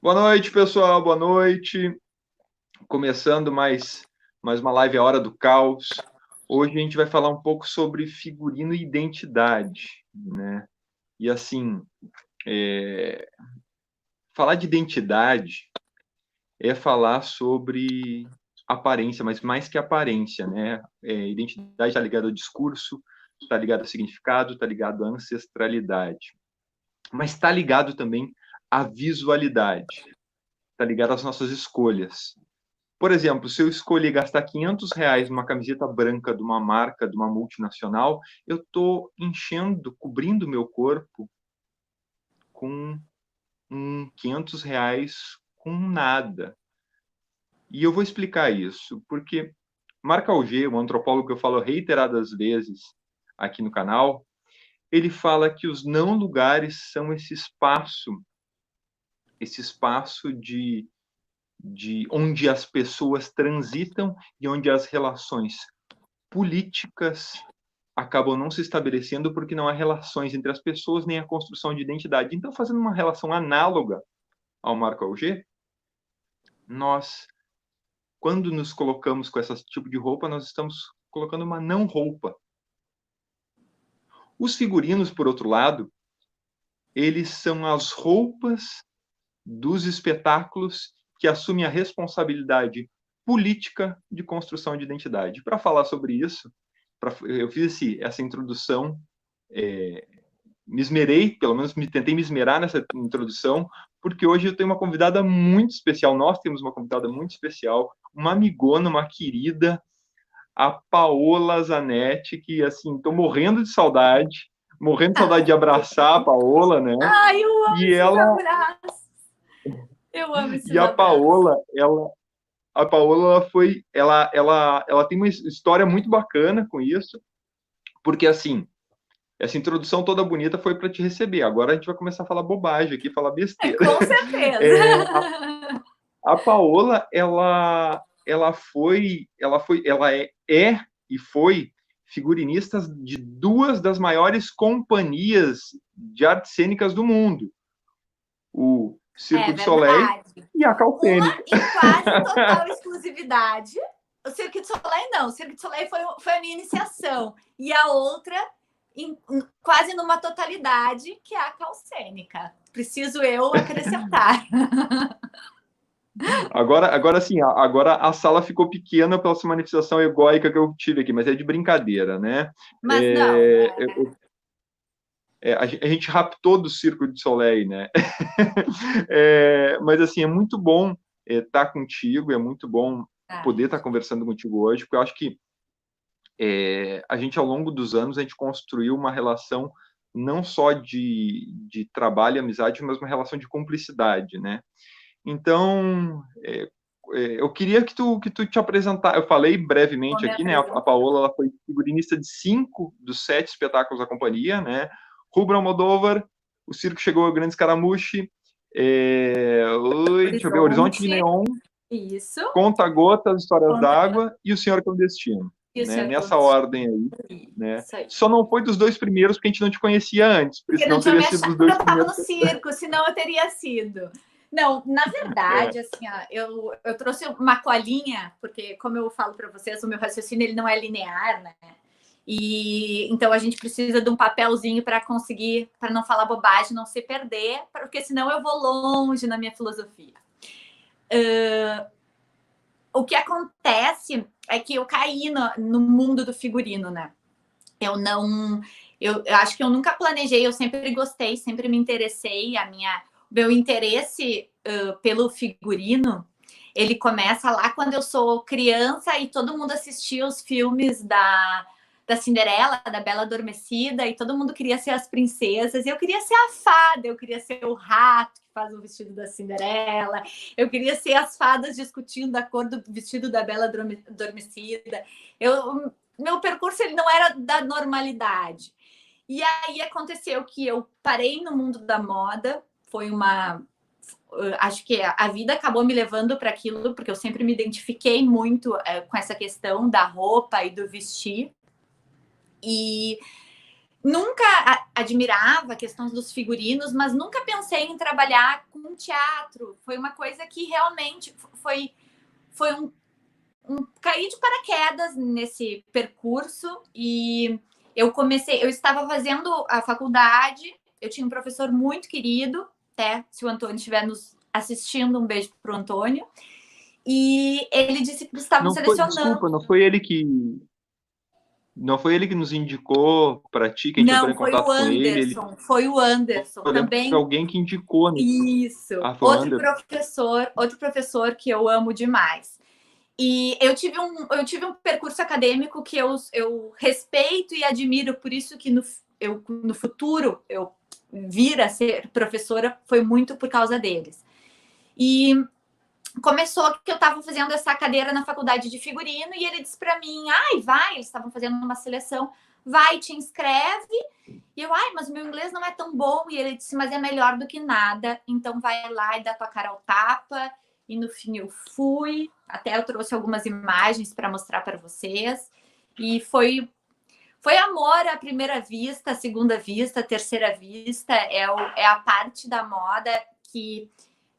Boa noite, pessoal. Boa noite. Começando mais uma live A Hora do Caos. Hoje a gente vai falar um pouco sobre figurino e identidade, né? E assim, falar de identidade é falar sobre aparência, mas mais que aparência, né? Identidade está ligada ao discurso, está ligado ao significado, está ligado à ancestralidade, mas está ligado também à visualidade, está ligado às nossas escolhas. Por exemplo, se eu escolher gastar R$ 500 numa camiseta branca de uma marca, de uma multinacional, eu estou cobrindo o meu corpo com R$ 500 com nada. E eu vou explicar isso, porque Marc Augé, um antropólogo que eu falo reiteradas vezes aqui no canal, ele fala que os não lugares são esse espaço de onde as pessoas transitam e onde as relações políticas acabam não se estabelecendo porque não há relações entre as pessoas nem a construção de identidade. Então, fazendo uma relação análoga ao Marc Augé, nós, quando nos colocamos com esse tipo de roupa, nós estamos colocando uma não roupa. Os figurinos, por outro lado, eles são as roupas dos espetáculos que assumem a responsabilidade política de construção de identidade. Para falar sobre isso, eu fiz essa introdução, me esmerei, pelo menos tentei me esmerar nessa introdução, porque hoje eu tenho uma convidada muito especial, nós temos uma convidada muito especial, uma amigona, uma querida, a Paola Zanetti, que, assim, estou morrendo de saudade de abraçar a Paola, né? Ai, eu amo E esses ela... abraços. Eu amo esses e a abraços. Paola ela tem uma história muito bacana com isso, porque, assim, essa introdução toda bonita foi para te receber. Agora a gente vai começar a falar bobagem aqui, falar besteira. Com certeza. A Paola, ela é e foi figurinista de duas das maiores companhias de artes cênicas do mundo, o Cirque du Soleil e a Calcênica. Uma em quase total exclusividade. O Cirque du Soleil não, o Cirque du Soleil foi a minha iniciação. E a outra quase numa totalidade, que é a Calcênica. Preciso eu acrescentar. Agora sim, agora a sala ficou pequena pela essa manifestação egóica que eu tive aqui, mas é de brincadeira, né? Mas não. A gente raptou do Cirque du Soleil, né? Mas, assim, é muito bom estar contigo, é muito bom poder estar conversando contigo hoje, porque eu acho que a gente, ao longo dos anos, a gente construiu uma relação não só de trabalho e amizade, mas uma relação de cumplicidade, né? Então, eu queria que tu te apresentasse. Eu falei brevemente aqui, né? A Paola, ela foi figurinista de 5 dos 7 espetáculos da companhia, né? Rubro Almodóvar, O Circo Chegou ao Grande Escaramuche, deixa eu ver, Horizonte de Neon, isso. Conta-Gotas, Histórias d'Água e O Senhor Clandestino. Né? Nessa ordem aí. Né? Só não foi dos 2 primeiros, porque a gente não te conhecia antes. Porque não tinha me achado quando eu estava no circo, senão eu teria sido. Não, na verdade, assim, ó, eu trouxe uma colinha, porque, como eu falo para vocês, o meu raciocínio ele não é linear, né? E então a gente precisa de um papelzinho para conseguir, para não falar bobagem, não se perder, porque senão eu vou longe na minha filosofia. O que acontece é que eu caí no mundo do figurino, né? Eu acho que eu nunca planejei, eu sempre gostei, sempre me interessei. Meu interesse pelo figurino, ele começa lá quando eu sou criança e todo mundo assistia os filmes da Cinderela, da Bela Adormecida, e todo mundo queria ser as princesas. Eu queria ser a fada, eu queria ser o rato que faz o vestido da Cinderela, eu queria ser as fadas discutindo a cor do vestido da Bela Adormecida. Meu percurso ele não era da normalidade. E aí aconteceu que eu parei no mundo da moda, acho que a vida acabou me levando para aquilo, porque eu sempre me identifiquei muito com essa questão da roupa e do vestir. E nunca admirava a questão dos figurinos, mas nunca pensei em trabalhar com teatro. Foi uma coisa que realmente foi um cair de paraquedas nesse percurso. E eu estava fazendo a faculdade, eu tinha um professor muito querido, até se o Antônio estiver nos assistindo, um beijo para o Antônio. E ele disse que estavam selecionando. Desculpa, não foi ele que nos indicou para ti, que a gente entrou em contato com ele? Foi o Anderson. Também foi alguém que indicou, né? Isso. Outro professor que eu amo demais. E eu tive um percurso acadêmico que eu respeito e admiro, por isso que no futuro eu vir a ser professora foi muito por causa deles. E começou que eu estava fazendo essa cadeira na faculdade de figurino e ele disse para mim, vai, eles estavam fazendo uma seleção, vai, te inscreve. E eu, mas meu inglês não é tão bom. E ele disse, mas é melhor do que nada, então vai lá e dá tua cara ao tapa. E no fim eu fui, até eu trouxe algumas imagens para mostrar para vocês. E foi amor à primeira vista, à segunda vista, à terceira vista. É a parte da moda que,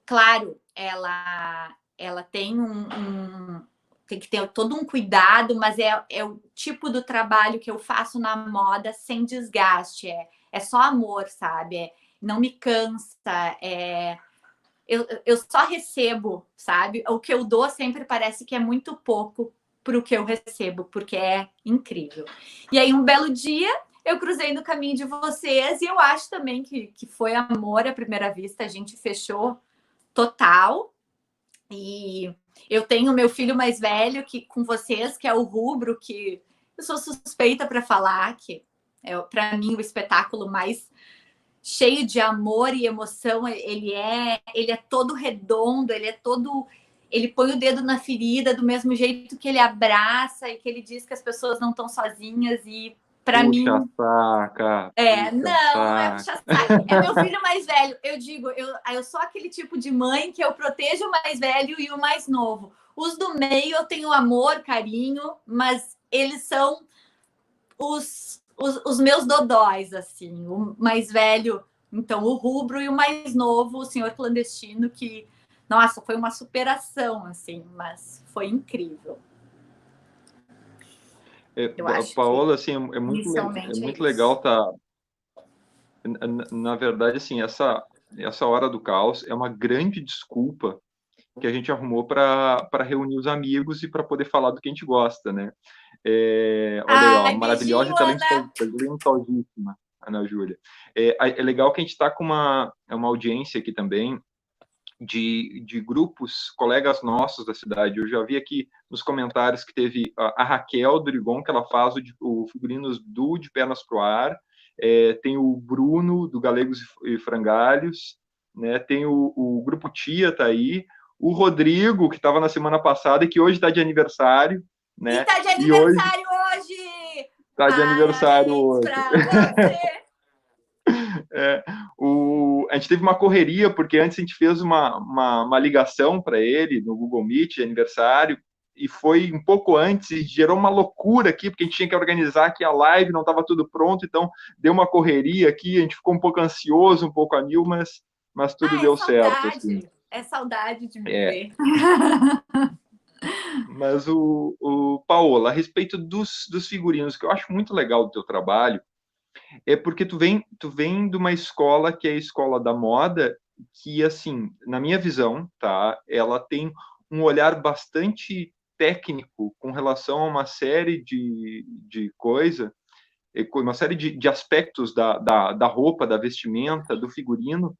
claro, ela tem tem que ter todo um cuidado, mas é o tipo do trabalho que eu faço na moda sem desgaste. É só amor, sabe? Não me cansa. Eu só recebo, sabe? O que eu dou sempre parece que é muito pouco para o que eu recebo, porque é incrível. E aí, um belo dia, eu cruzei no caminho de vocês e eu acho também que foi amor à primeira vista. A gente fechou total. E eu tenho meu filho mais velho com vocês, que é o Rubro, que eu sou suspeita para falar, que é, para mim, o espetáculo mais cheio de amor e emoção. Ele é todo redondo, ele põe o dedo na ferida do mesmo jeito que ele abraça e que ele diz que as pessoas não estão sozinhas. E para mim saca, não é puxa saco, é meu filho mais velho. Eu digo, eu sou aquele tipo de mãe que eu protejo o mais velho e o mais novo. Os do meio eu tenho amor, carinho, mas eles são os meus dodóis, assim. O mais velho, então, o Rubro, e o mais novo, o Senhor Clandestino, que, nossa, foi uma superação, assim, mas foi incrível. Paola, assim, é muito legal tá. Na verdade, assim, essa hora do caos é uma grande desculpa que a gente arrumou para reunir os amigos e para poder falar do que a gente gosta, né? Olha aí, ó, maravilhosa e talentosíssima, Ana Júlia. É legal que a gente está com uma audiência aqui também de grupos, colegas nossos da cidade. Eu já vi aqui nos comentários que teve a Raquel do Rigon, que ela faz o figurinos do De Pernas pro Ar, tem o Bruno, do Galegos e Frangalhos, né? Tem o Grupo Tia, tá aí, o Rodrigo, que estava na semana passada e que hoje está de aniversário, né? E está de aniversário hoje! Está de aniversário hoje. A gente teve uma correria, porque antes a gente fez uma ligação para ele no Google Meet de aniversário, e foi um pouco antes, e gerou uma loucura aqui, porque a gente tinha que organizar aqui a live, não estava tudo pronto, então deu uma correria aqui, a gente ficou um pouco ansioso, um pouco a mil, mas tudo deu certo. Assim. É saudade de me ver. Mas Paola, a respeito dos figurinos, que eu acho muito legal do teu trabalho, é porque tu vem de uma escola que é a escola da moda, que, assim, na minha visão, tá, ela tem um olhar bastante técnico com relação a uma série de coisa, uma série de aspectos da roupa, da vestimenta, do figurino,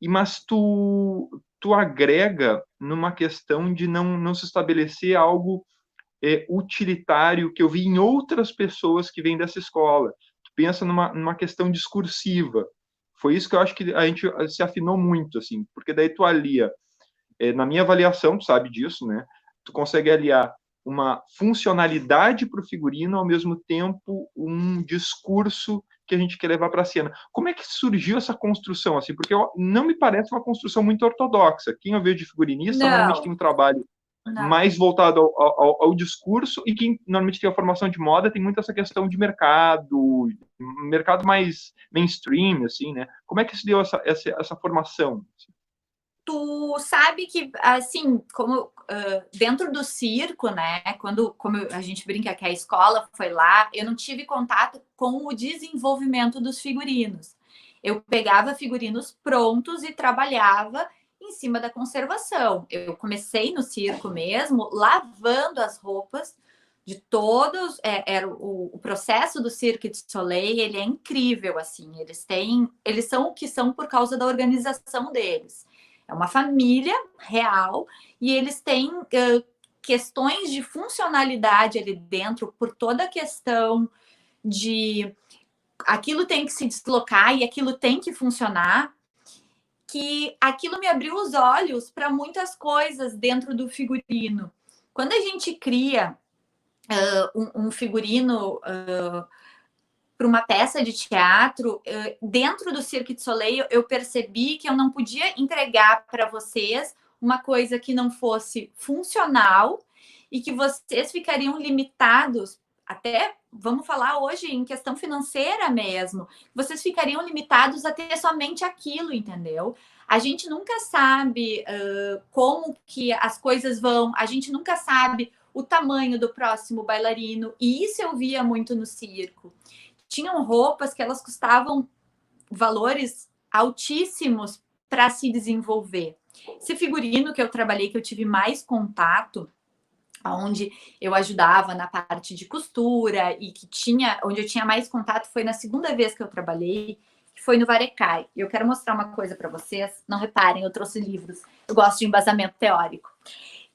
mas tu agrega numa questão de não se estabelecer algo utilitário que eu vi em outras pessoas que vêm dessa escola. Tu pensa numa questão discursiva. Foi isso que eu acho que a gente se afinou muito, assim, porque daí tu alia, na minha avaliação, tu sabe disso, né? Tu consegue aliar uma funcionalidade para o figurino, ao mesmo tempo um discurso que a gente quer levar para a cena. Como é que surgiu essa construção, assim? Porque não me parece uma construção muito ortodoxa. Quem eu vejo de figurinista normalmente tem um trabalho mais voltado ao discurso, e quem normalmente tem a formação de moda tem muito essa questão de mercado mais mainstream, assim, né? Como é que se deu essa formação? tu sabe que, assim, como dentro do circo, né? Como a gente brinca que a escola foi lá, eu não tive contato com o desenvolvimento dos figurinos. Eu pegava figurinos prontos e trabalhava em cima da conservação. Eu comecei no circo mesmo, lavando as roupas de todos. Era o processo do Cirque du Soleil, ele é incrível, assim. Eles são o que são por causa da organização deles. É uma família real e eles têm questões de funcionalidade ali dentro por toda a questão de aquilo tem que se deslocar e aquilo tem que funcionar, que aquilo me abriu os olhos para muitas coisas dentro do figurino. Quando a gente cria um figurino para uma peça de teatro, dentro do Cirque du Soleil, eu percebi que eu não podia entregar para vocês uma coisa que não fosse funcional e que vocês ficariam limitados, até vamos falar hoje em questão financeira mesmo, vocês ficariam limitados a ter somente aquilo, entendeu? A gente nunca sabe como que as coisas vão, a gente nunca sabe o tamanho do próximo bailarino, e isso eu via muito no circo. Tinham roupas que elas custavam valores altíssimos para se desenvolver. Esse figurino que eu trabalhei, que eu tive mais contato, onde eu ajudava na parte de costura e onde eu tinha mais contato, foi na segunda vez que eu trabalhei, que foi no Varecai. E eu quero mostrar uma coisa para vocês. Não reparem, eu trouxe livros. Eu gosto de embasamento teórico.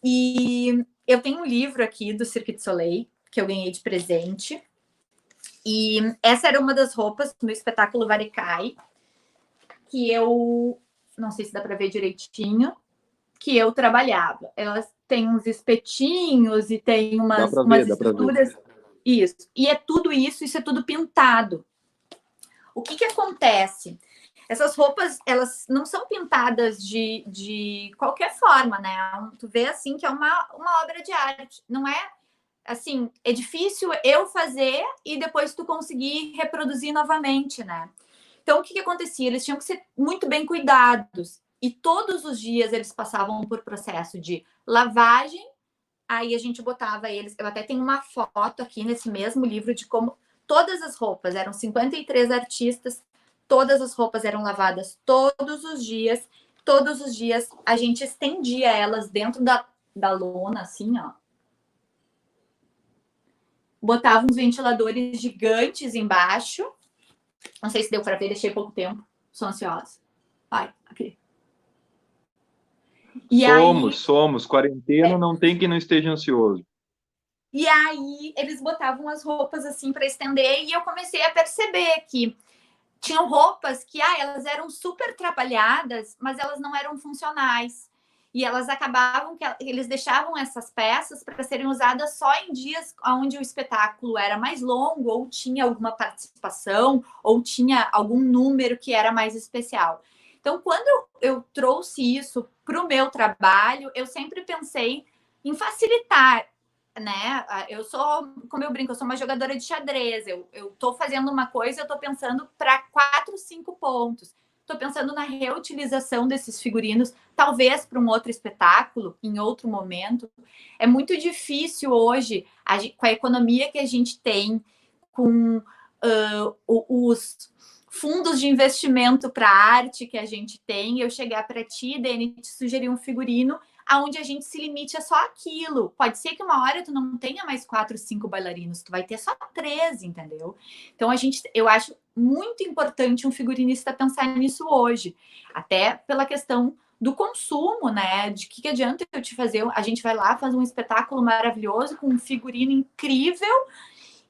E eu tenho um livro aqui do Cirque du Soleil, que eu ganhei de presente. E essa era uma das roupas no espetáculo Varecai, que eu, não sei se dá para ver direitinho, que eu trabalhava. Elas têm uns espetinhos e tem umas estruturas. Isso. E é tudo isso é tudo pintado. O que acontece? Essas roupas, elas não são pintadas de qualquer forma, né? Tu vê, assim, que é uma obra de arte. Não é, assim, é difícil eu fazer e depois tu conseguir reproduzir novamente, né? Então, o que acontecia? Eles tinham que ser muito bem cuidados. E todos os dias eles passavam por processo de lavagem. Aí a gente botava eles... Eu até tenho uma foto aqui nesse mesmo livro de como todas as roupas, eram 53 artistas, todas as roupas eram lavadas todos os dias a gente estendia elas dentro da lona, assim, ó. Botava uns ventiladores gigantes embaixo. Não sei se deu para ver, deixei pouco tempo. Sou ansiosa. Vai, aqui. E somos. Quarentena não tem quem não esteja ansioso. E aí eles botavam as roupas assim para estender e eu comecei a perceber que tinham roupas que elas eram super trabalhadas, mas elas não eram funcionais. E elas acabavam que eles deixavam essas peças para serem usadas só em dias onde o espetáculo era mais longo, ou tinha alguma participação, ou tinha algum número que era mais especial. Então, quando eu trouxe isso para o meu trabalho, eu sempre pensei em facilitar, né? Eu sou, como eu brinco, eu sou uma jogadora de xadrez. Eu estou fazendo uma coisa, eu estou pensando para 4, 5 pontos. Estou pensando na reutilização desses figurinos, talvez para um outro espetáculo, em outro momento. É muito difícil hoje, com a economia que a gente tem, com os fundos de investimento para arte que a gente tem, eu chegar para ti, Dani, te sugerir um figurino aonde a gente se limite a só aquilo. Pode ser que uma hora tu não tenha mais 4, 5 bailarinos, tu vai ter só 3, entendeu? Então eu acho muito importante um figurinista pensar nisso hoje, até pela questão do consumo, né? De que adianta eu te fazer, a gente vai lá, faz um espetáculo maravilhoso com um figurino incrível,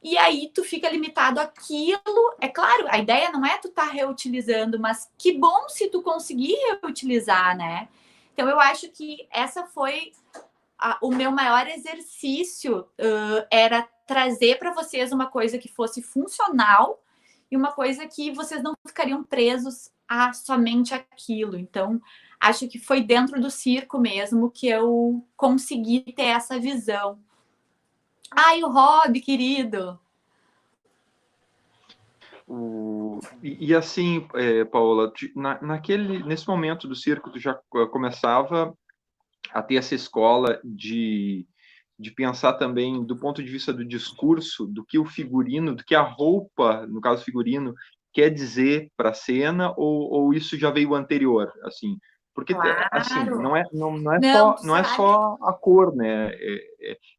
e aí tu fica limitado àquilo. É claro, a ideia não é tu estar reutilizando, mas que bom se tu conseguir reutilizar, né? Então, eu acho que essa foi o meu maior exercício, era trazer para vocês uma coisa que fosse funcional e uma coisa que vocês não ficariam presos a somente aquilo. Então, acho que foi dentro do circo mesmo que eu consegui ter essa visão. Ai, o Rob, querido! E assim, Paola, nesse momento do circo, tu já começava a ter essa escola de pensar também do ponto de vista do discurso, do que o figurino, do que a roupa, no caso figurino, quer dizer para a cena, ou isso já veio anterior, assim? Porque, assim, Claro. Não, tu não é sabe, só a cor, né?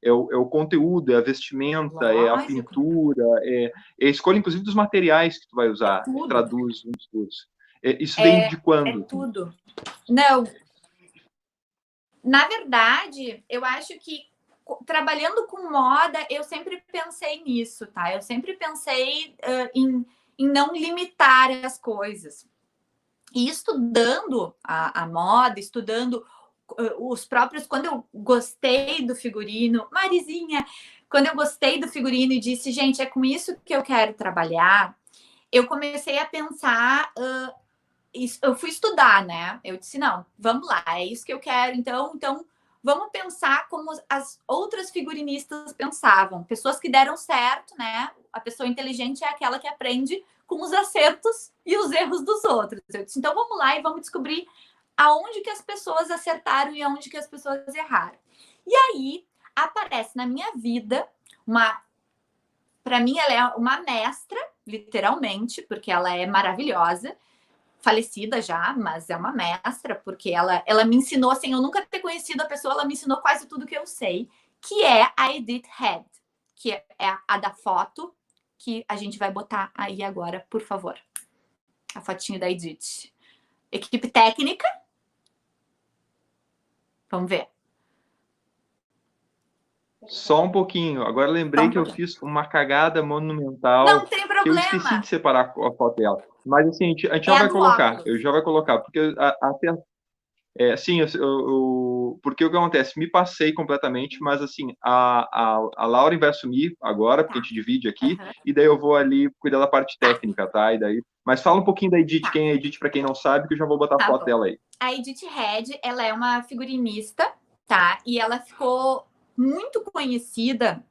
É o conteúdo, é a vestimenta, é a lógico, pintura, é a escolha, inclusive, dos materiais que tu vai é usar, que tudo, traduz um discurso. Isso vem de é quando? Assim? tudo. Não, na verdade, eu acho que trabalhando com moda, eu sempre pensei nisso, tá? Eu sempre pensei em não limitar as coisas. E estudando a moda, estudando os próprios. Quando eu gostei do figurino, Marizinha, quando eu gostei do figurino e disse, gente, é com isso que eu quero trabalhar, eu comecei a pensar. Eu fui estudar, né? Eu disse, não, vamos lá, é isso que eu quero, então vamos pensar como as outras figurinistas pensavam, pessoas que deram certo, né? A pessoa inteligente é aquela que aprende com os acertos e os erros dos outros. Eu disse, então vamos lá e vamos descobrir aonde que as pessoas acertaram e aonde que as pessoas erraram. E aí aparece na minha vida para mim ela é uma mestra, literalmente, porque ela é maravilhosa, falecida já, mas é uma mestra, porque ela me ensinou, assim, eu nunca ter conhecido a pessoa, ela me ensinou quase tudo que eu sei, que é a Edith Head, que é a da foto, que a gente vai botar aí agora, por favor. A fotinho da Edith. Equipe técnica. Vamos ver. Só um pouquinho. Agora lembrei que eu fiz uma cagada Não monumental, tem que eu esqueci problema. de separar a foto dela. Mas assim, a gente É já a vai do colocar. óculos. Eu já vai colocar, porque até sim, porque o que acontece? Me passei completamente, mas assim, a Laura vai assumir agora, porque a Tá. gente divide aqui, Uhum. e daí eu vou ali cuidar da parte Tá, técnica, tá? E daí, mas fala um pouquinho da Edith, tá. quem é a Edith, para quem não sabe, que eu já vou botar a Tá foto bom. dela aí. A Edith Head, ela é uma figurinista, tá? E ela ficou muito conhecida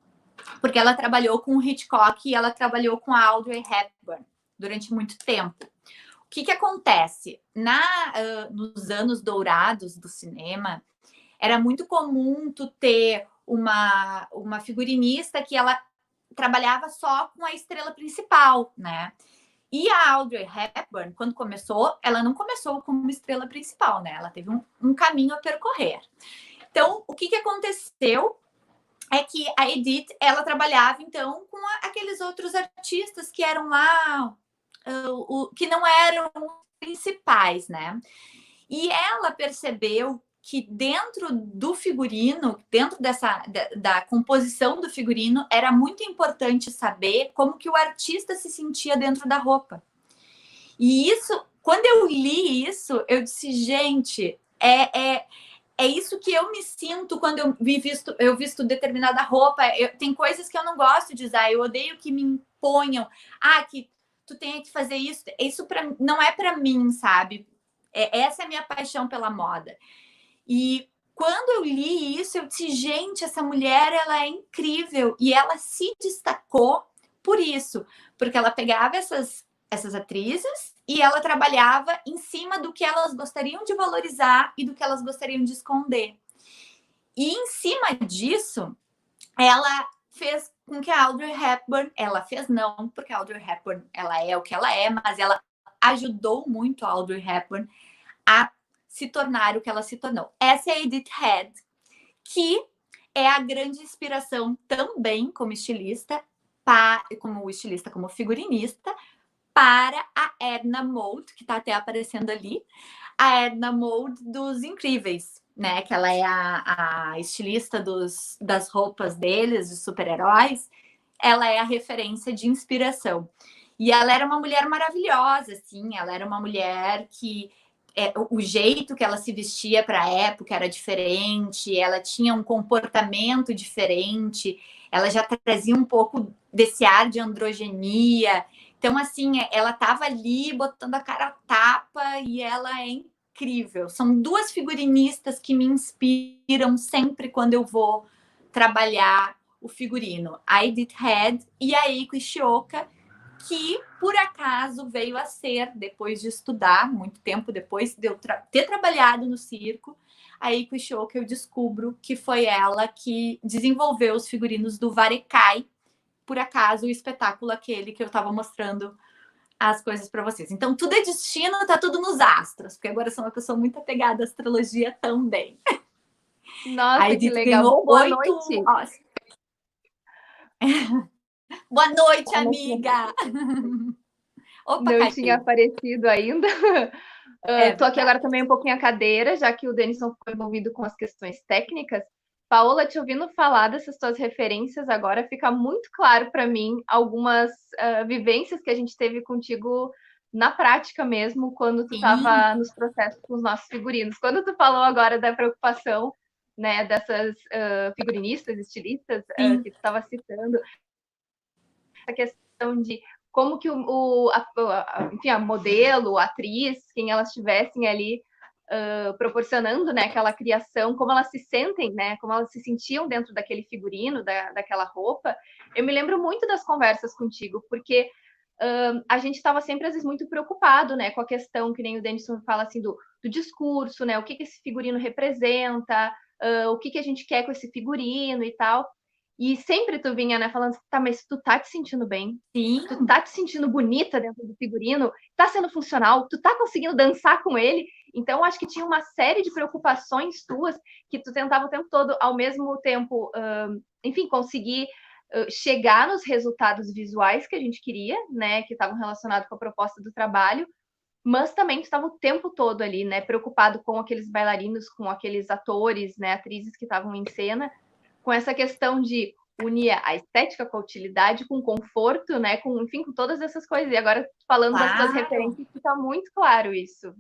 porque ela trabalhou com o Hitchcock e ela trabalhou com a Audrey Hepburn durante muito tempo. O que acontece? Nos anos dourados do cinema, era muito comum tu ter uma figurinista que ela trabalhava só com a estrela principal, né? E a Audrey Hepburn, quando começou, ela não começou como estrela principal, né? Ela teve um caminho a percorrer. Então, o que aconteceu é que a Edith, ela trabalhava, então, com aqueles outros artistas que eram lá, que não eram principais, né? E ela percebeu que dentro do figurino, dentro da composição do figurino, era muito importante saber como que o artista se sentia dentro da roupa. E isso, quando eu li isso, eu disse, gente, é isso que eu me sinto quando eu visto determinada roupa. Tem coisas que eu não gosto de usar, eu odeio que me imponham. Que tu tem que fazer isso. Isso não é para mim, sabe? Essa é a minha paixão pela moda. E quando eu li isso, eu disse, gente, essa mulher, ela é incrível. E ela se destacou por isso. Porque ela pegava essas atrizes e ela trabalhava em cima do que elas gostariam de valorizar e do que elas gostariam de esconder. E em cima disso, ela fez com que a Audrey Hepburn, ela fez não, porque a Audrey Hepburn, ela é o que ela é, mas ela ajudou muito a Audrey Hepburn a se tornar o que ela se tornou. Essa é a Edith Head, que é a grande inspiração também como estilista, como figurinista, para a Edna Mode, que está até aparecendo ali, a Edna Mode dos Incríveis, né? Que ela é a estilista das roupas deles, de super-heróis. Ela é a referência de inspiração. E ela era uma mulher maravilhosa, assim. Ela era uma mulher que o jeito que ela se vestia para a época era diferente. Ela tinha um comportamento diferente. Ela já trazia um pouco desse ar de androgenia. Então, assim, ela estava ali botando a cara a tapa e ela é incrível. São duas figurinistas que me inspiram sempre quando eu vou trabalhar o figurino. A Edith Head e a Eiko Ishioka, que, por acaso, veio a ser, depois de estudar, muito tempo depois de eu ter trabalhado no circo, a Eiko Ishioka, eu descubro que foi ela que desenvolveu os figurinos do Varekai, por acaso, o espetáculo aquele que eu estava mostrando as coisas para vocês. Então, tudo é destino, tá tudo nos astros, porque agora eu sou uma pessoa muito apegada à astrologia também. Nossa, A que Edith legal. ganhou Boa 8 noite. Boa noite, Boa noite. amiga! Opa, Não caiu. tinha aparecido ainda. Tô aqui agora também um pouquinho a cadeira, já que o Denison foi envolvido com as questões técnicas. Paola, te ouvindo falar dessas tuas referências agora, fica muito claro para mim algumas vivências que a gente teve contigo na prática mesmo, quando tu estava nos processos com os nossos figurinos. Quando tu falou agora da preocupação, né, dessas figurinistas, estilistas, que tu estava citando, essa questão de como que enfim, a modelo, a atriz, quem elas estivessem ali proporcionando, né, aquela criação, como elas se sentem, né, como elas se sentiam dentro daquele figurino, daquela roupa. Eu me lembro muito das conversas contigo, porque a gente estava sempre, às vezes, muito preocupado, né, com a questão, que nem o Denison fala, assim, do discurso, né, o que esse figurino representa, o que a gente quer com esse figurino e tal. E sempre tu vinha, né, falando, tá, mas tu tá te sentindo bem? Sim. Tu tá te sentindo bonita dentro do figurino? Tá sendo funcional? Tu tá conseguindo dançar com ele? Então, acho que tinha uma série de preocupações tuas que tu tentava o tempo todo, ao mesmo tempo, enfim, conseguir chegar nos resultados visuais que a gente queria, né, que estavam relacionados com a proposta do trabalho, mas também tu estava o tempo todo ali, né, preocupado com aqueles bailarinos, com aqueles atores, né, atrizes que estavam em cena, com essa questão de unir a estética com a utilidade, com conforto, né, com, enfim, com todas essas coisas. E agora, falando das tuas referências, fica muito claro isso.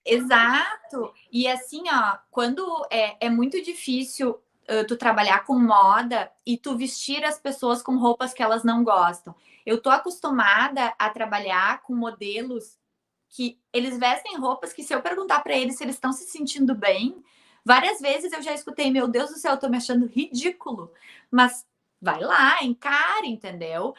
Exato. E assim, ó, quando é muito difícil tu trabalhar com moda e tu vestir as pessoas com roupas que elas não gostam. Eu tô acostumada a trabalhar com modelos que eles vestem roupas que, se eu perguntar para eles se eles estão se sentindo bem, várias vezes eu já escutei, meu Deus do céu, eu tô me achando ridículo. Mas vai lá, encare, entendeu?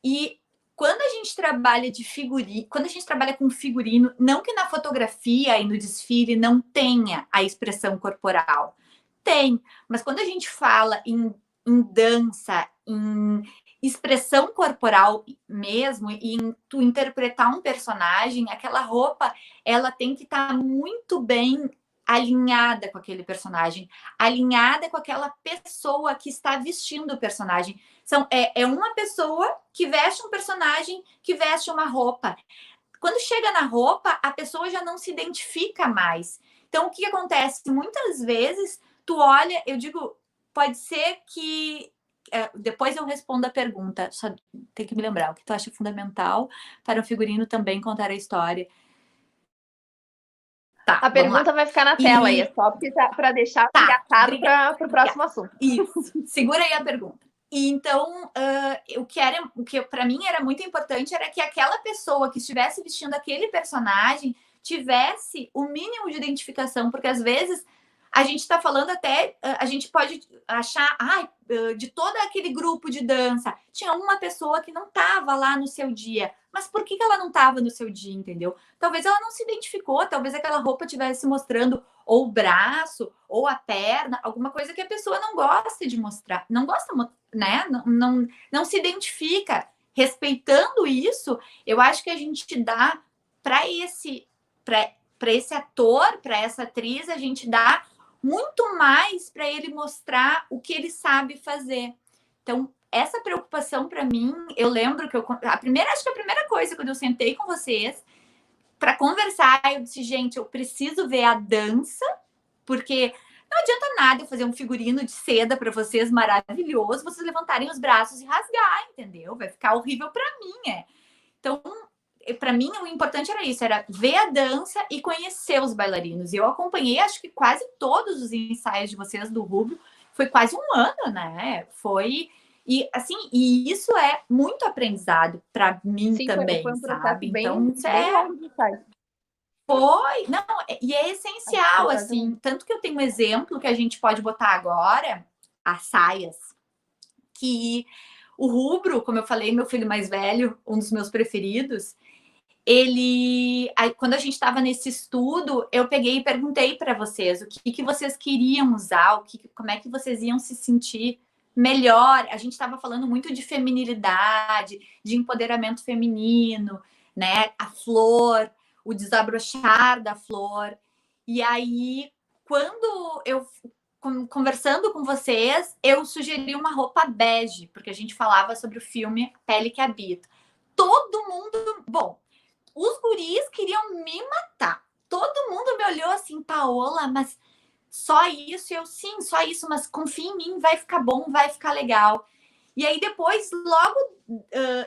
E quando a gente trabalha de figurino, quando a gente trabalha com figurino, não que na fotografia e no desfile não tenha a expressão corporal. Tem, mas quando a gente fala em dança, em expressão corporal mesmo, e em tu interpretar um personagem, aquela roupa, ela tem que estar muito bem alinhada com aquele personagem, alinhada com aquela pessoa que está vestindo o personagem. É uma pessoa que veste um personagem que veste uma roupa. Quando chega na roupa, a pessoa já não se identifica mais. Então, o que acontece? Muitas vezes, tu olha, eu digo, pode ser que... depois eu respondo a pergunta, só tem que me lembrar, o que tu acha fundamental para o figurino também contar a história? Tá, a pergunta vai ficar na tela aí, é só para deixar engatado para o próximo assunto. Isso, segura aí a pergunta. E então, o que para mim era muito importante era que aquela pessoa que estivesse vestindo aquele personagem tivesse o mínimo de identificação, porque às vezes a gente está falando até, a gente pode achar, de todo aquele grupo de dança, tinha uma pessoa que não estava lá no seu dia. Mas por que ela não estava no seu dia, entendeu? Talvez ela não se identificou, talvez aquela roupa estivesse mostrando ou o braço, ou a perna, alguma coisa que a pessoa não gosta de mostrar, não gosta, né? Não se identifica. Respeitando isso, eu acho que a gente dá para esse ator, para essa atriz, a gente dá muito mais para ele mostrar o que ele sabe fazer. Então, essa preocupação para mim, eu lembro que acho que a primeira coisa quando eu sentei com vocês para conversar, eu disse, gente, eu preciso ver a dança, porque não adianta nada eu fazer um figurino de seda para vocês maravilhoso, vocês levantarem os braços e rasgar, entendeu? Vai ficar horrível para mim, Então, para mim, o importante era isso, era ver a dança e conhecer os bailarinos. E eu acompanhei, acho que quase todos os ensaios de vocês do Rubio, foi quase um ano, né? E assim, e isso é muito aprendizado para mim. Sim, também, foi um processo sabe? Bem, então, isso bem longo de ensaio. E é essencial, assim, tanto que eu tenho um exemplo que a gente pode botar agora, as saias, que O Rubro, como eu falei, meu filho mais velho, um dos meus preferidos, quando a gente estava nesse estudo, eu peguei e perguntei para vocês o que vocês queriam usar, como é que vocês iam se sentir melhor. A gente estava falando muito de feminilidade, de empoderamento feminino, né? A flor, o desabrochar da flor. E aí, quando eu conversando com vocês, eu sugeri uma roupa bege, porque a gente falava sobre o filme Pele que Habita. Todo mundo, bom, os guris queriam me matar. Todo mundo me olhou assim, Paola, mas só isso? Eu, sim, só isso, mas confia em mim, vai ficar bom, vai ficar legal. E aí depois, logo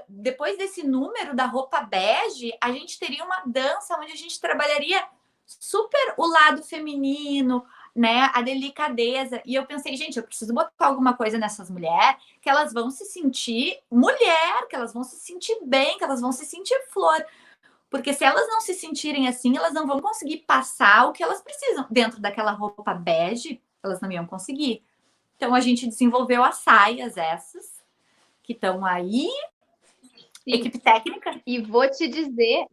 depois desse número da roupa bege, a gente teria uma dança onde a gente trabalharia super o lado feminino, né, a delicadeza. E eu pensei, gente, eu preciso botar alguma coisa nessas mulheres que elas vão se sentir mulher, que elas vão se sentir bem, que elas vão se sentir flor. Porque se elas não se sentirem assim, elas não vão conseguir passar o que elas precisam. Dentro daquela roupa bege, elas não iam conseguir. Então a gente desenvolveu as saias essas, que estão aí. Sim. Equipe técnica. E vou te dizer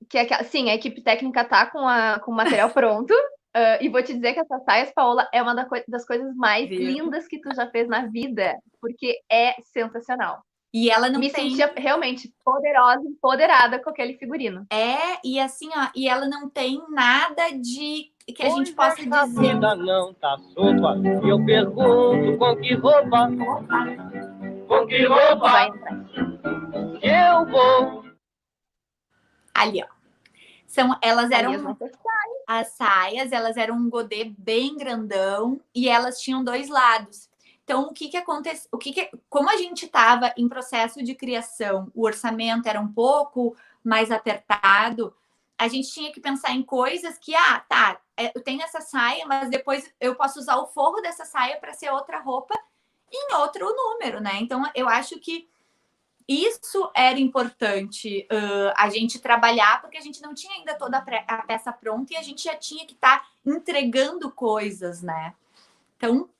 que sim, a equipe técnica tá com o material pronto. E vou te dizer que essas saias, Paola, é uma das coisas mais lindas que tu já fez na vida, porque é sensacional. E ela não sentia realmente poderosa, empoderada com aquele figurino. E assim, ó, e ela não tem nada de que a gente possa dizer. Ainda não tá sopa. E eu pergunto com que roupa? Com que roupa? Vai entrar. Eu vou. Ali, ó. Elas eram as saias, elas eram um godê bem grandão e elas tinham 2 lados. Então, o que acontece? Como a gente estava em processo de criação, o orçamento era um pouco mais apertado, a gente tinha que pensar em coisas que, eu tenho essa saia, mas depois eu posso usar o forro dessa saia para ser outra roupa em outro número, né? Então, eu acho que isso era importante a gente trabalhar, porque a gente não tinha ainda toda a peça pronta e a gente já tinha que estar entregando coisas, né? Então,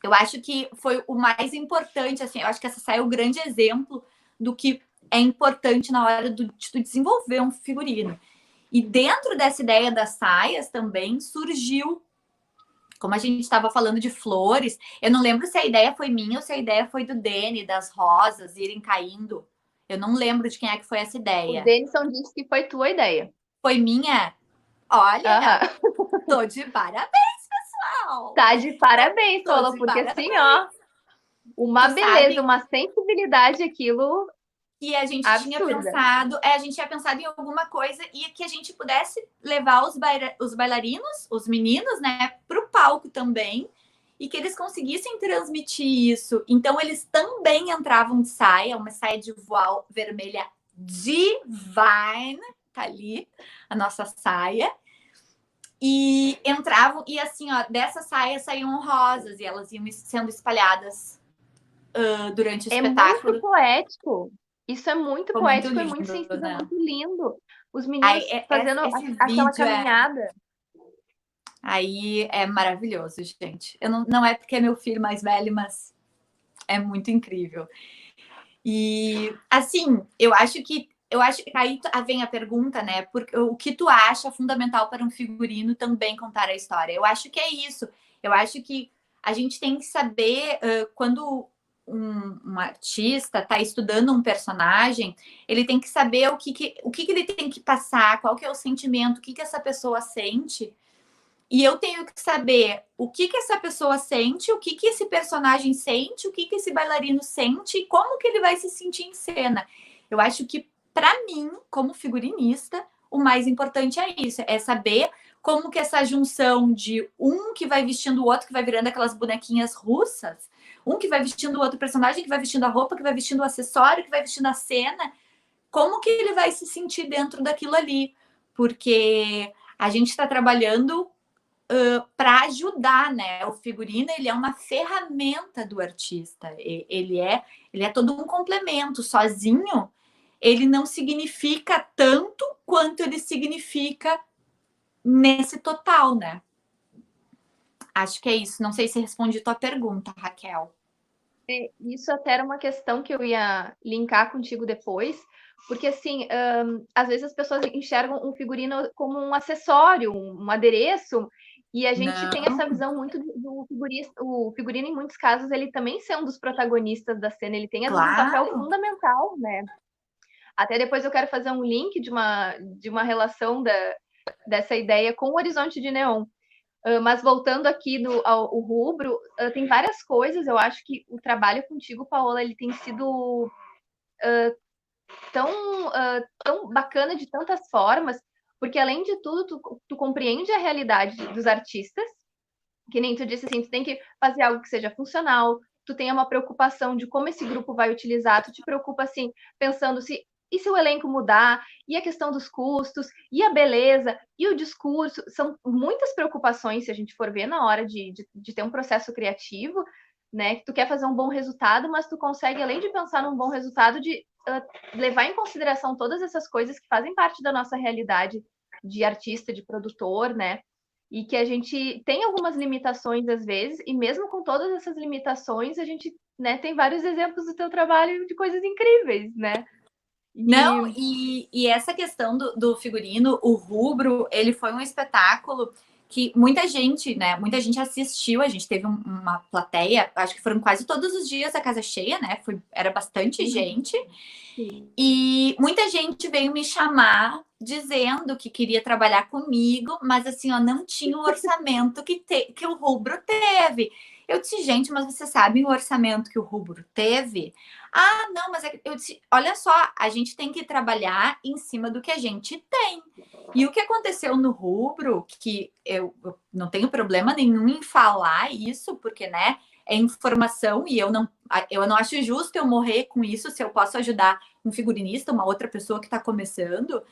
eu acho que foi o mais importante, assim, eu acho que essa saia é o grande exemplo do que é importante na hora de desenvolver um figurino. E dentro dessa ideia das saias também surgiu, como a gente estava falando de flores, eu não lembro se a ideia foi minha ou se a ideia foi do Deni, das rosas irem caindo. Eu não lembro de quem é que foi essa ideia. O Denison disse que foi tua ideia. Foi minha? Olha, tô de parabéns, pessoal! Tá de parabéns, Paola, porque parabéns. Assim, ó, uma beleza, uma sensibilidade, aquilo. E a gente tinha pensado, a gente tinha pensado em alguma coisa e que a gente pudesse levar os bailarinos, os meninos, né, para o palco também, e que eles conseguissem transmitir isso. Então, eles também entravam de saia, uma saia de voal vermelha divine, tá ali a nossa saia, e entravam, e assim, ó, dessa saia saíam rosas, e elas iam sendo espalhadas durante o espetáculo. É muito poético. Isso é muito poético, muito lindo, é muito sensível, né? Muito lindo. Os meninos fazendo aquela caminhada. Aí é maravilhoso, gente. Não é porque é meu filho mais velho, mas é muito incrível. E assim, eu acho que aí vem a pergunta, né? Porque o que tu acha fundamental para um figurino também contar a história? Eu acho que é isso. Eu acho que a gente tem que saber quando um artista está estudando um personagem, ele tem que saber o que ele tem que passar, qual que é o sentimento, o que essa pessoa sente. E eu tenho que saber o que essa pessoa sente, o que esse personagem sente, o que esse bailarino sente e como que ele vai se sentir em cena. Eu acho que, para mim, como figurinista, o mais importante é isso, é saber como que essa junção de um que vai vestindo o outro, que vai virando aquelas bonequinhas russas, um que vai vestindo o outro personagem, que vai vestindo a roupa, que vai vestindo o acessório, que vai vestindo a cena, como que ele vai se sentir dentro daquilo ali. Porque a gente está trabalhando para ajudar, né? O figurino, ele é uma ferramenta do artista. Ele é todo um complemento. Sozinho, ele não significa tanto quanto ele significa nesse total, né? Acho que é isso. Não sei se respondi tua pergunta, Raquel. Isso até era uma questão que eu ia linkar contigo depois, porque assim, às vezes as pessoas enxergam um figurino como um acessório, um adereço, e a gente tem essa Não, visão muito do figurino. O figurino, em muitos casos, ele também ser um dos protagonistas da cena, ele tem às vezes um papel claro. fundamental, né? Até depois eu quero fazer um link de uma relação dessa ideia com o Horizonte de Neon. Mas voltando aqui ao rubro, tem várias coisas. Eu acho que o trabalho contigo, Paola, ele tem sido tão bacana de tantas formas, porque além de tudo, tu compreende a realidade dos artistas, que nem tu disse assim, tu tem que fazer algo que seja funcional, tu tem uma preocupação de como esse grupo vai utilizar, tu te preocupa assim, pensando e se o elenco mudar, e a questão dos custos, e a beleza, e o discurso, são muitas preocupações, se a gente for ver, na hora de ter um processo criativo, né, que tu quer fazer um bom resultado, mas tu consegue, além de pensar num bom resultado, de levar em consideração todas essas coisas que fazem parte da nossa realidade de artista, de produtor, né, e que a gente tem algumas limitações às vezes, e mesmo com todas essas limitações, a gente, né, tem vários exemplos do teu trabalho de coisas incríveis, né? Não, e essa questão do figurino, o rubro, ele foi um espetáculo que muita gente, né? Muita gente assistiu, a gente teve uma plateia, acho que foram quase todos os dias a casa cheia, né? Era bastante gente. Sim. E muita gente veio me chamar dizendo que queria trabalhar comigo, mas assim, ó, não tinha o orçamento que o rubro teve. Eu disse, gente, mas vocês sabem o orçamento que o rubro teve? Ah, não, mas eu disse, olha só, a gente tem que trabalhar em cima do que a gente tem. E o que aconteceu no rubro, que eu não tenho problema nenhum em falar isso, porque, né, é informação e eu não acho justo eu morrer com isso se eu posso ajudar um figurinista, uma outra pessoa que está começando.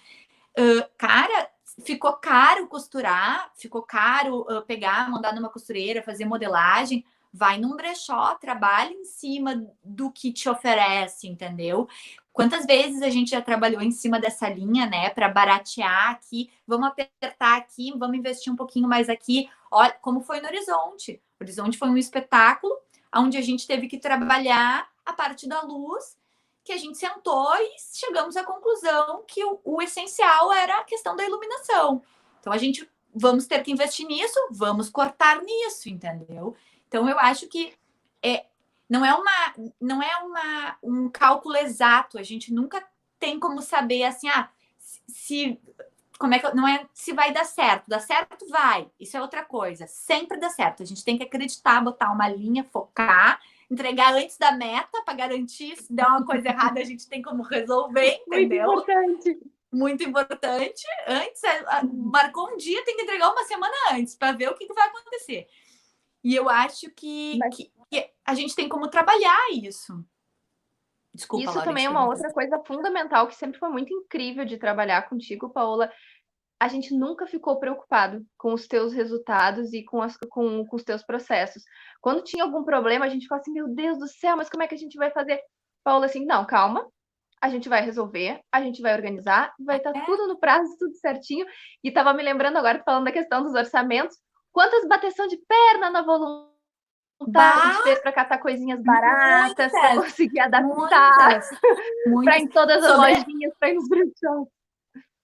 Cara, ficou caro costurar, ficou caro pegar, mandar numa costureira, fazer modelagem. Vai num brechó, trabalha em cima do que te oferece, entendeu? Quantas vezes a gente já trabalhou em cima dessa linha, né, para baratear aqui, vamos apertar aqui, vamos investir um pouquinho mais aqui. Olha como foi no Horizonte. O Horizonte foi um espetáculo onde a gente teve que trabalhar a parte da luz, que a gente sentou e chegamos à conclusão que o essencial era a questão da iluminação. Então a gente vamos ter que investir nisso, vamos cortar nisso, entendeu? Então eu acho que não é um cálculo exato. A gente nunca tem como saber assim, se como é que não é se vai dar certo. Dar certo vai. Isso é outra coisa. Sempre dá certo. A gente tem que acreditar, botar uma linha, focar, entregar antes da meta para garantir. Se der uma coisa errada, a gente tem como resolver, entendeu? Muito importante. Muito importante. Antes, marcou um dia, tem que entregar uma semana antes para ver o que vai acontecer. E eu acho que a gente tem como trabalhar isso. Desculpa, Isso Laura, também é uma outra coisa fundamental que sempre foi muito incrível de trabalhar contigo, Paola. A gente nunca ficou preocupado com os teus resultados e com os teus processos. Quando tinha algum problema, a gente ficava assim, meu Deus do céu, mas como é que a gente vai fazer? Paola, assim, não, calma, a gente vai resolver, a gente vai organizar, vai estar tudo no prazo, tudo certinho. E estava me lembrando agora, falando da questão dos orçamentos, quantas bateção de perna na voluntária a gente fez para catar coisinhas baratas, para conseguir adaptar, para em todas as lojinhas, para ir nos brechós.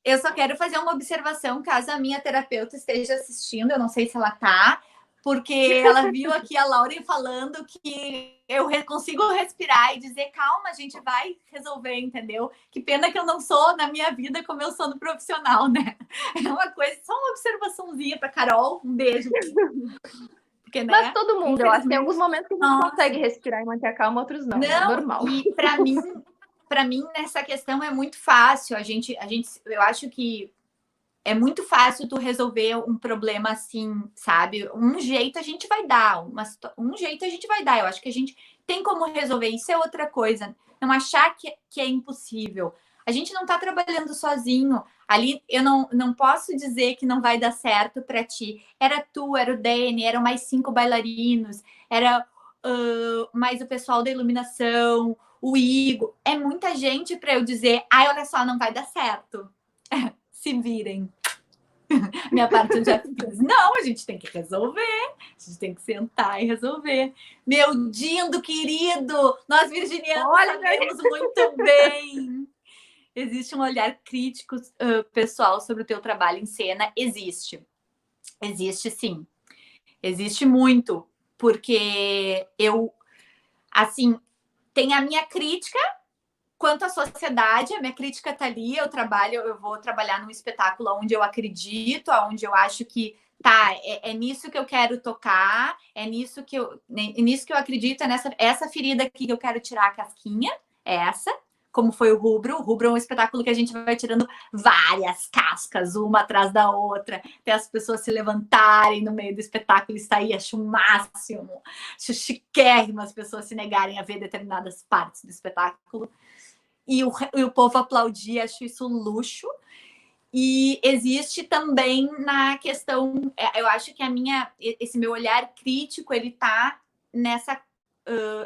Eu só quero fazer uma observação, caso a minha terapeuta esteja assistindo, eu não sei se ela tá, porque ela viu aqui a Lauren falando que eu consigo respirar e dizer, calma, a gente vai resolver, entendeu? Que pena que eu não sou na minha vida como eu sou no profissional, né? É uma coisa, só uma observaçãozinha para Carol, um beijo. Porque, né? Mas todo mundo, eu acho que tem alguns momentos que a gente consegue respirar e manter a calma, outros não. É normal. E para mim, nessa questão é muito fácil. Eu acho que é muito fácil tu resolver um problema assim, sabe? Um jeito a gente vai dar, um jeito a gente vai dar. Eu acho que a gente tem como resolver. Isso é outra coisa. Não achar que é impossível. A gente não tá trabalhando sozinho. Ali eu não posso dizer que não vai dar certo para ti. Era tu, era o Dani, eram mais 5 bailarinos, era mais o pessoal da iluminação, o Igor. É muita gente para eu dizer, olha só, não vai dar certo. Se virem. Minha parte eu já fiz. Não, a gente tem que resolver. A gente tem que sentar e resolver. Meu Dindo querido, nós virginianos sabemos muito bem. Existe um olhar crítico, pessoal, sobre o teu trabalho em cena? Existe. Existe, sim. Existe muito. Porque eu, assim, tem a minha crítica quanto à sociedade, a minha crítica tá ali, eu vou trabalhar num espetáculo onde eu acredito, onde eu acho que é nisso que eu quero tocar, é nisso que eu acredito, é essa ferida aqui que eu quero tirar a casquinha, é essa, como foi o Rubro. O Rubro é um espetáculo que a gente vai tirando várias cascas, uma atrás da outra, até as pessoas se levantarem no meio do espetáculo e sair, acho o máximo, acho chiquérrimo as pessoas se negarem a ver determinadas partes do espetáculo. E o povo aplaudir, acho isso luxo. E existe também na questão, eu acho que esse meu olhar crítico, ele está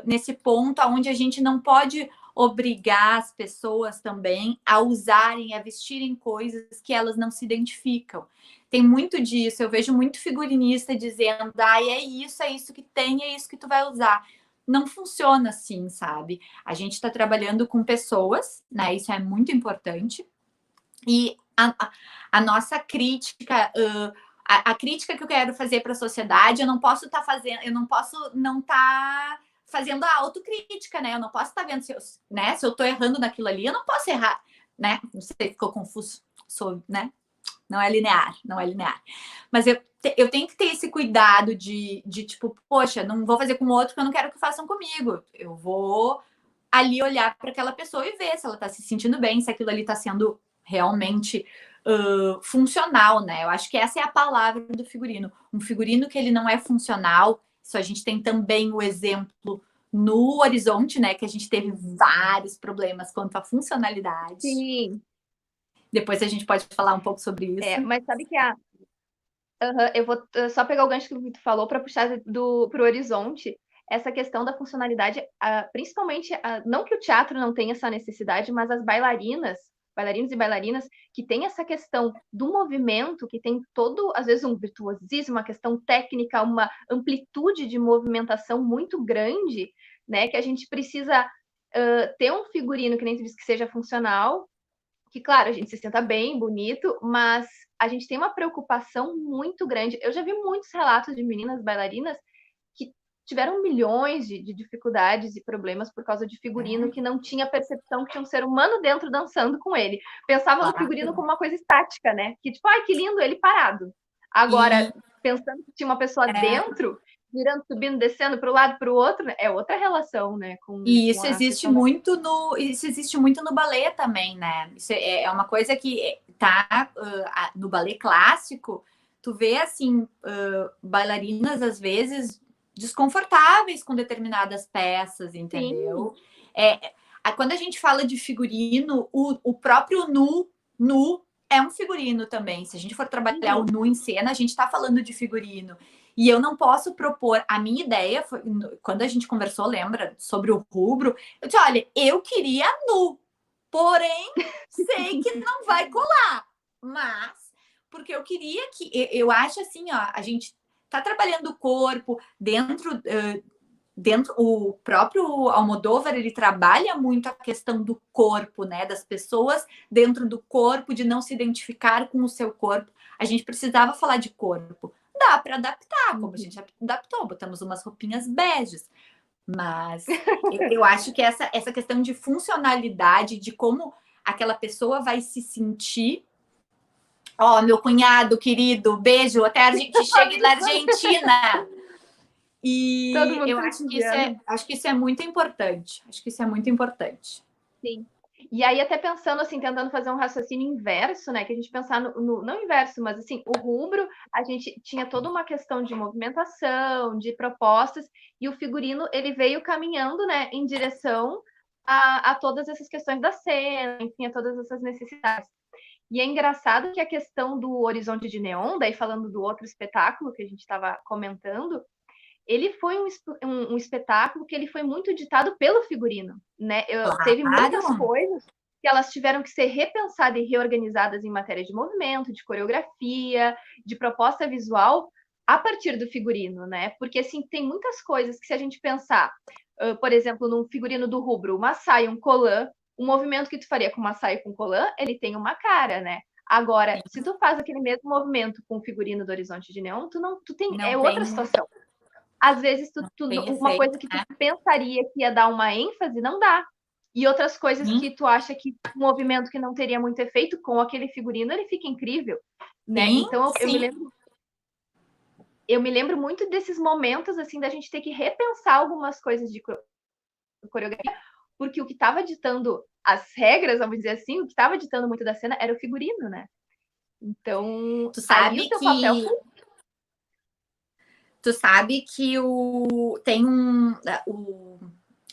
nesse ponto onde a gente não pode obrigar as pessoas também a usarem, a vestirem coisas que elas não se identificam. Tem muito disso, eu vejo muito figurinista dizendo, é isso que tem, é isso que tu vai usar. Não funciona assim, sabe? A gente está trabalhando com pessoas, né? Isso é muito importante. E a nossa crítica, a crítica que eu quero fazer para a sociedade, eu não posso não estar fazendo a autocrítica, né? Eu não posso estar vendo se eu estou errando naquilo ali, eu não posso errar, né? Não sei, ficou confuso, né? Não é linear. Mas eu tenho que ter esse cuidado de tipo, poxa, não vou fazer com o outro que eu não quero que façam comigo. Eu vou ali olhar para aquela pessoa e ver se ela está se sentindo bem, se aquilo ali está sendo realmente funcional, né? Eu acho que essa é a palavra do figurino. Um figurino que ele não é funcional, isso a gente tem também o exemplo no Horizonte, né? Que a gente teve vários problemas quanto à funcionalidade. Sim. Depois a gente pode falar um pouco sobre isso. Mas sabe que eu vou só pegar o gancho que tu falou para puxar pro Horizonte. Essa questão da funcionalidade, principalmente, não que o teatro não tenha essa necessidade, mas as bailarinos e bailarinas, que tem essa questão do movimento, que tem todo, às vezes, um virtuosismo, uma questão técnica, uma amplitude de movimentação muito grande, né? Que a gente precisa ter um figurino, que nem tu disse, que seja funcional, que, claro, a gente se senta bem, bonito, mas a gente tem uma preocupação muito grande. Eu já vi muitos relatos de meninas bailarinas que tiveram milhões de dificuldades e problemas por causa de figurino, que não tinha percepção que tinha um ser humano dentro dançando com ele. Pensava no figurino como uma coisa estática, né? Que tipo, que lindo, ele parado. Agora, pensando que tinha uma pessoa dentro, virando, subindo, descendo para o lado, para o outro, é outra relação, né? Isso existe muito no balé também, né? Isso é uma coisa que tá no balé clássico. Tu vê assim bailarinas às vezes desconfortáveis com determinadas peças, entendeu? Quando a gente fala de figurino, o próprio nu é um figurino também. Se a gente for trabalhar o nu em cena, a gente está falando de figurino. E eu não posso propor. A minha ideia foi, quando a gente conversou, lembra, sobre o Rubro, eu disse, olha, eu queria nu, porém, sei que não vai colar. Mas, porque eu queria que, eu acho assim, a gente tá trabalhando o corpo dentro o próprio Almodóvar, ele trabalha muito a questão do corpo, né, das pessoas dentro do corpo, de não se identificar com o seu corpo. A gente precisava falar de corpo. Dá para adaptar, como a gente adaptou, botamos umas roupinhas beges. Mas eu acho que essa questão de funcionalidade, de como aquela pessoa vai se sentir. Meu cunhado querido, beijo, até a gente chega na Argentina. E eu acho que isso é muito importante. Acho que isso é muito importante. Sim. E aí, até pensando assim, tentando fazer um raciocínio inverso, né? Que a gente pensar não inverso, mas assim, o Rubro, a gente tinha toda uma questão de movimentação, de propostas, e o figurino ele veio caminhando, né, em direção a todas essas questões da cena, enfim, a todas essas necessidades. E é engraçado que a questão do Horizonte de Neon, daí falando do outro espetáculo que a gente estava comentando, ele foi um espetáculo que ele foi muito ditado pelo figurino, né? Teve muitas coisas, que elas tiveram que ser repensadas e reorganizadas em matéria de movimento, de coreografia, de proposta visual, a partir do figurino, né? Porque, assim, tem muitas coisas que, se a gente pensar, por exemplo, num figurino do rubro, uma saia, um colã, o movimento que tu faria com uma saia e com um colã, ele tem uma cara, né? Agora, se tu faz aquele mesmo movimento com o figurino do Horizonte de Neon, tu tem Não outra tem, situação. Às vezes, uma coisa que tu pensaria que ia dar uma ênfase, não dá. E outras coisas que tu acha que um movimento que não teria muito efeito, com aquele figurino, ele fica incrível, né? Sim, então, sim. Eu me lembro muito desses momentos, assim, da gente ter que repensar algumas coisas de coreografia, porque o que estava ditando as regras, vamos dizer assim, o que estava ditando muito da cena era o figurino, né? Então, Tu sabe ali o teu que... papel foi... Tu sabe que tem o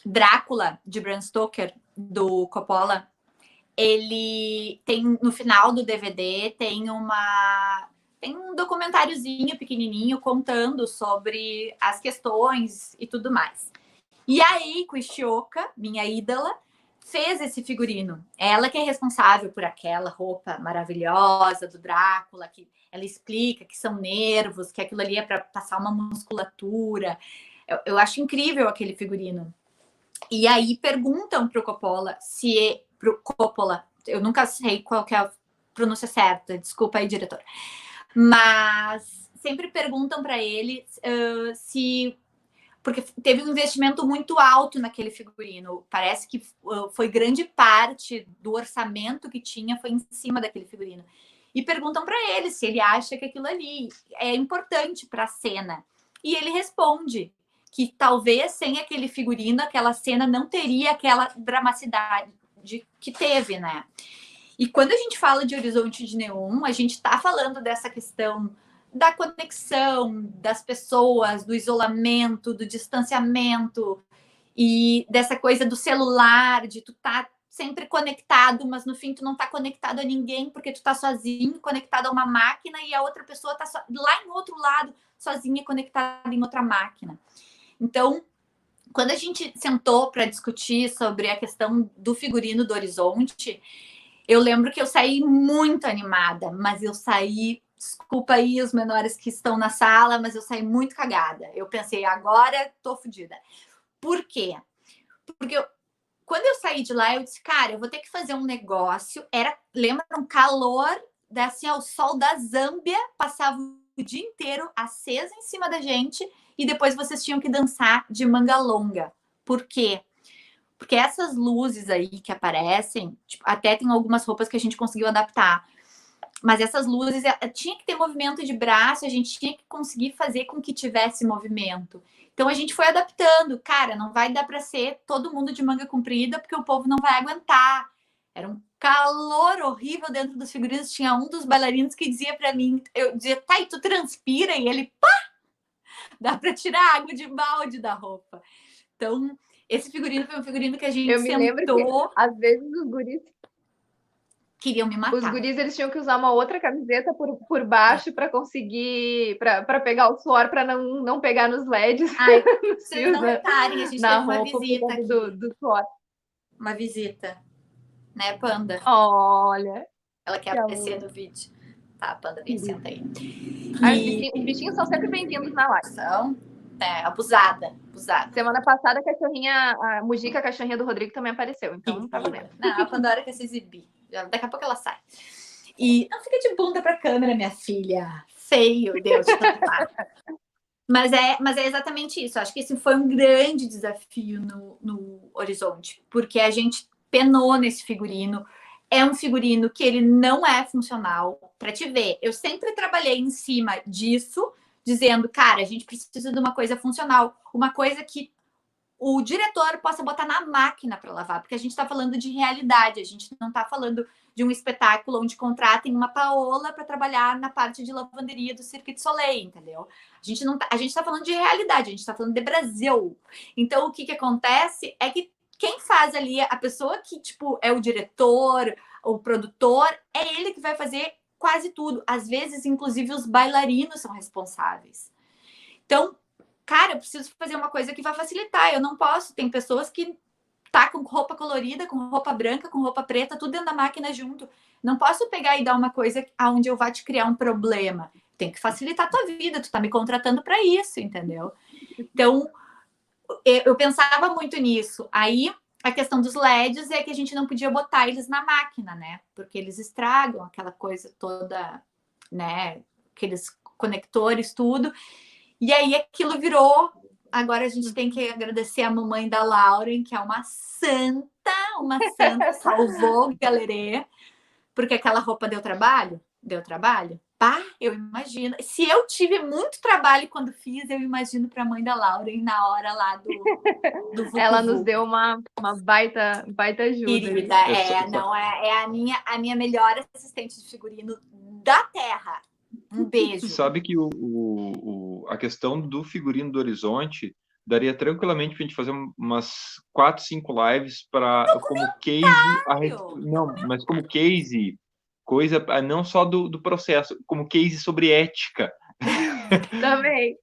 Drácula, de Bram Stoker, do Coppola, ele tem, no final do DVD, tem um documentáriozinho pequenininho contando sobre as questões e tudo mais. E aí, Kuishioka, minha ídola, fez esse figurino. Ela que é responsável por aquela roupa maravilhosa do Drácula, que ela explica que são nervos, que aquilo ali é para passar uma musculatura. Eu acho incrível aquele figurino. E aí perguntam pro Coppola pro Coppola, eu nunca sei qual que é a pronúncia certa, desculpa aí, diretor. Mas sempre perguntam para ele se... Porque teve um investimento muito alto naquele figurino. Parece que foi grande parte do orçamento que tinha foi em cima daquele figurino. E perguntam para ele se ele acha que aquilo ali é importante para a cena. E ele responde que talvez sem aquele figurino, aquela cena não teria aquela dramaticidade que teve, né? E quando a gente fala de Horizonte de Neon, a gente está falando dessa questão da conexão das pessoas, do isolamento, do distanciamento e dessa coisa do celular, de tu tá sempre conectado, mas no fim tu não tá conectado a ninguém porque tu tá sozinho, conectado a uma máquina e a outra pessoa tá lá em outro lado, sozinha, conectada em outra máquina. Então, quando a gente sentou para discutir sobre a questão do figurino do Horizonte, eu lembro que eu saí muito animada, mas eu saí, desculpa aí os menores que estão na sala, mas eu saí muito cagada. Eu pensei, agora tô fodida. Por quê? Porque quando eu saí de lá, eu disse, cara, eu vou ter que fazer um negócio. Lembra um calor, assim, o sol da Zâmbia passava o dia inteiro aceso em cima da gente e depois vocês tinham que dançar de manga longa. Por quê? Porque essas luzes aí que aparecem, tipo, até tem algumas roupas que a gente conseguiu adaptar, mas essas luzes, tinha que ter movimento de braço, a gente tinha que conseguir fazer com que tivesse movimento. Então a gente foi adaptando. Cara, não vai dar para ser todo mundo de manga comprida, porque o povo não vai aguentar. Era um calor horrível dentro dos figurinos. Tinha um dos bailarinos que dizia para mim, eu dizia, tá, e tu transpira? E ele, pá! Dá para tirar água de balde da roupa. Então, esse figurino foi um figurino que a gente sentou. Eu me lembro que, às vezes, os guris queriam me matar. Os guris, eles tinham que usar uma outra camiseta por baixo para conseguir, para pegar o suor, para não pegar nos LEDs. Ai, vocês não reparem, a gente teve uma visita aqui. Do suor. Uma visita, né, Panda? Olha. Ela quer aparecer no vídeo. Tá, Panda, vem, senta aí. Os bichinhos são sempre bem-vindos na live. São, abusada. Semana passada, a Mujica, a cachorrinha do Rodrigo, também apareceu, então não tava vendo. Não, a Pandora quer se exibir. Daqui a pouco ela sai. E não fica de bunda pra câmera, minha filha. Feio, Deus te mas é exatamente isso. Acho que esse foi um grande desafio no Horizonte, porque a gente penou nesse figurino. É um figurino que ele não é funcional. Para te ver, eu sempre trabalhei em cima disso, dizendo, cara, a gente precisa de uma coisa funcional, uma coisa que o diretor possa botar na máquina para lavar, porque a gente está falando de realidade, a gente não está falando de um espetáculo onde contratem uma Paola para trabalhar na parte de lavanderia do Cirque du Soleil, entendeu? A gente está falando de realidade, a gente está falando de Brasil. Então, o que acontece é que quem faz ali, a pessoa que, tipo, é o diretor, o produtor, é ele que vai fazer quase tudo. Às vezes, inclusive, os bailarinos são responsáveis. Então, cara, eu preciso fazer uma coisa que vai facilitar. Eu não posso. Tem pessoas que tá com roupa colorida, com roupa branca, com roupa preta, tudo dentro da máquina junto. Não posso pegar e dar uma coisa aonde eu vá te criar um problema. Tem que facilitar a tua vida, tu tá me contratando para isso, entendeu? Então, eu pensava muito nisso. Aí, a questão dos LEDs é que a gente não podia botar eles na máquina, né? Porque eles estragam aquela coisa toda, né? Aqueles conectores, tudo. E aí, aquilo virou... Agora a gente tem que agradecer a mamãe da Lauren, que é uma santa, salvou o galerê, porque aquela roupa deu trabalho? Deu trabalho? Pá, eu imagino. Se eu tive muito trabalho quando fiz, eu imagino para a mãe da Lauren na hora lá do Vucu Ela nos deu uma baita ajuda. Querida, é a minha melhor assistente de figurino da Terra. Um beijo. Sabe que a questão do figurino do Horizonte daria tranquilamente para a gente fazer umas 4, 5 lives como case. Não, mas como case, coisa não só do processo, como case sobre ética. Também.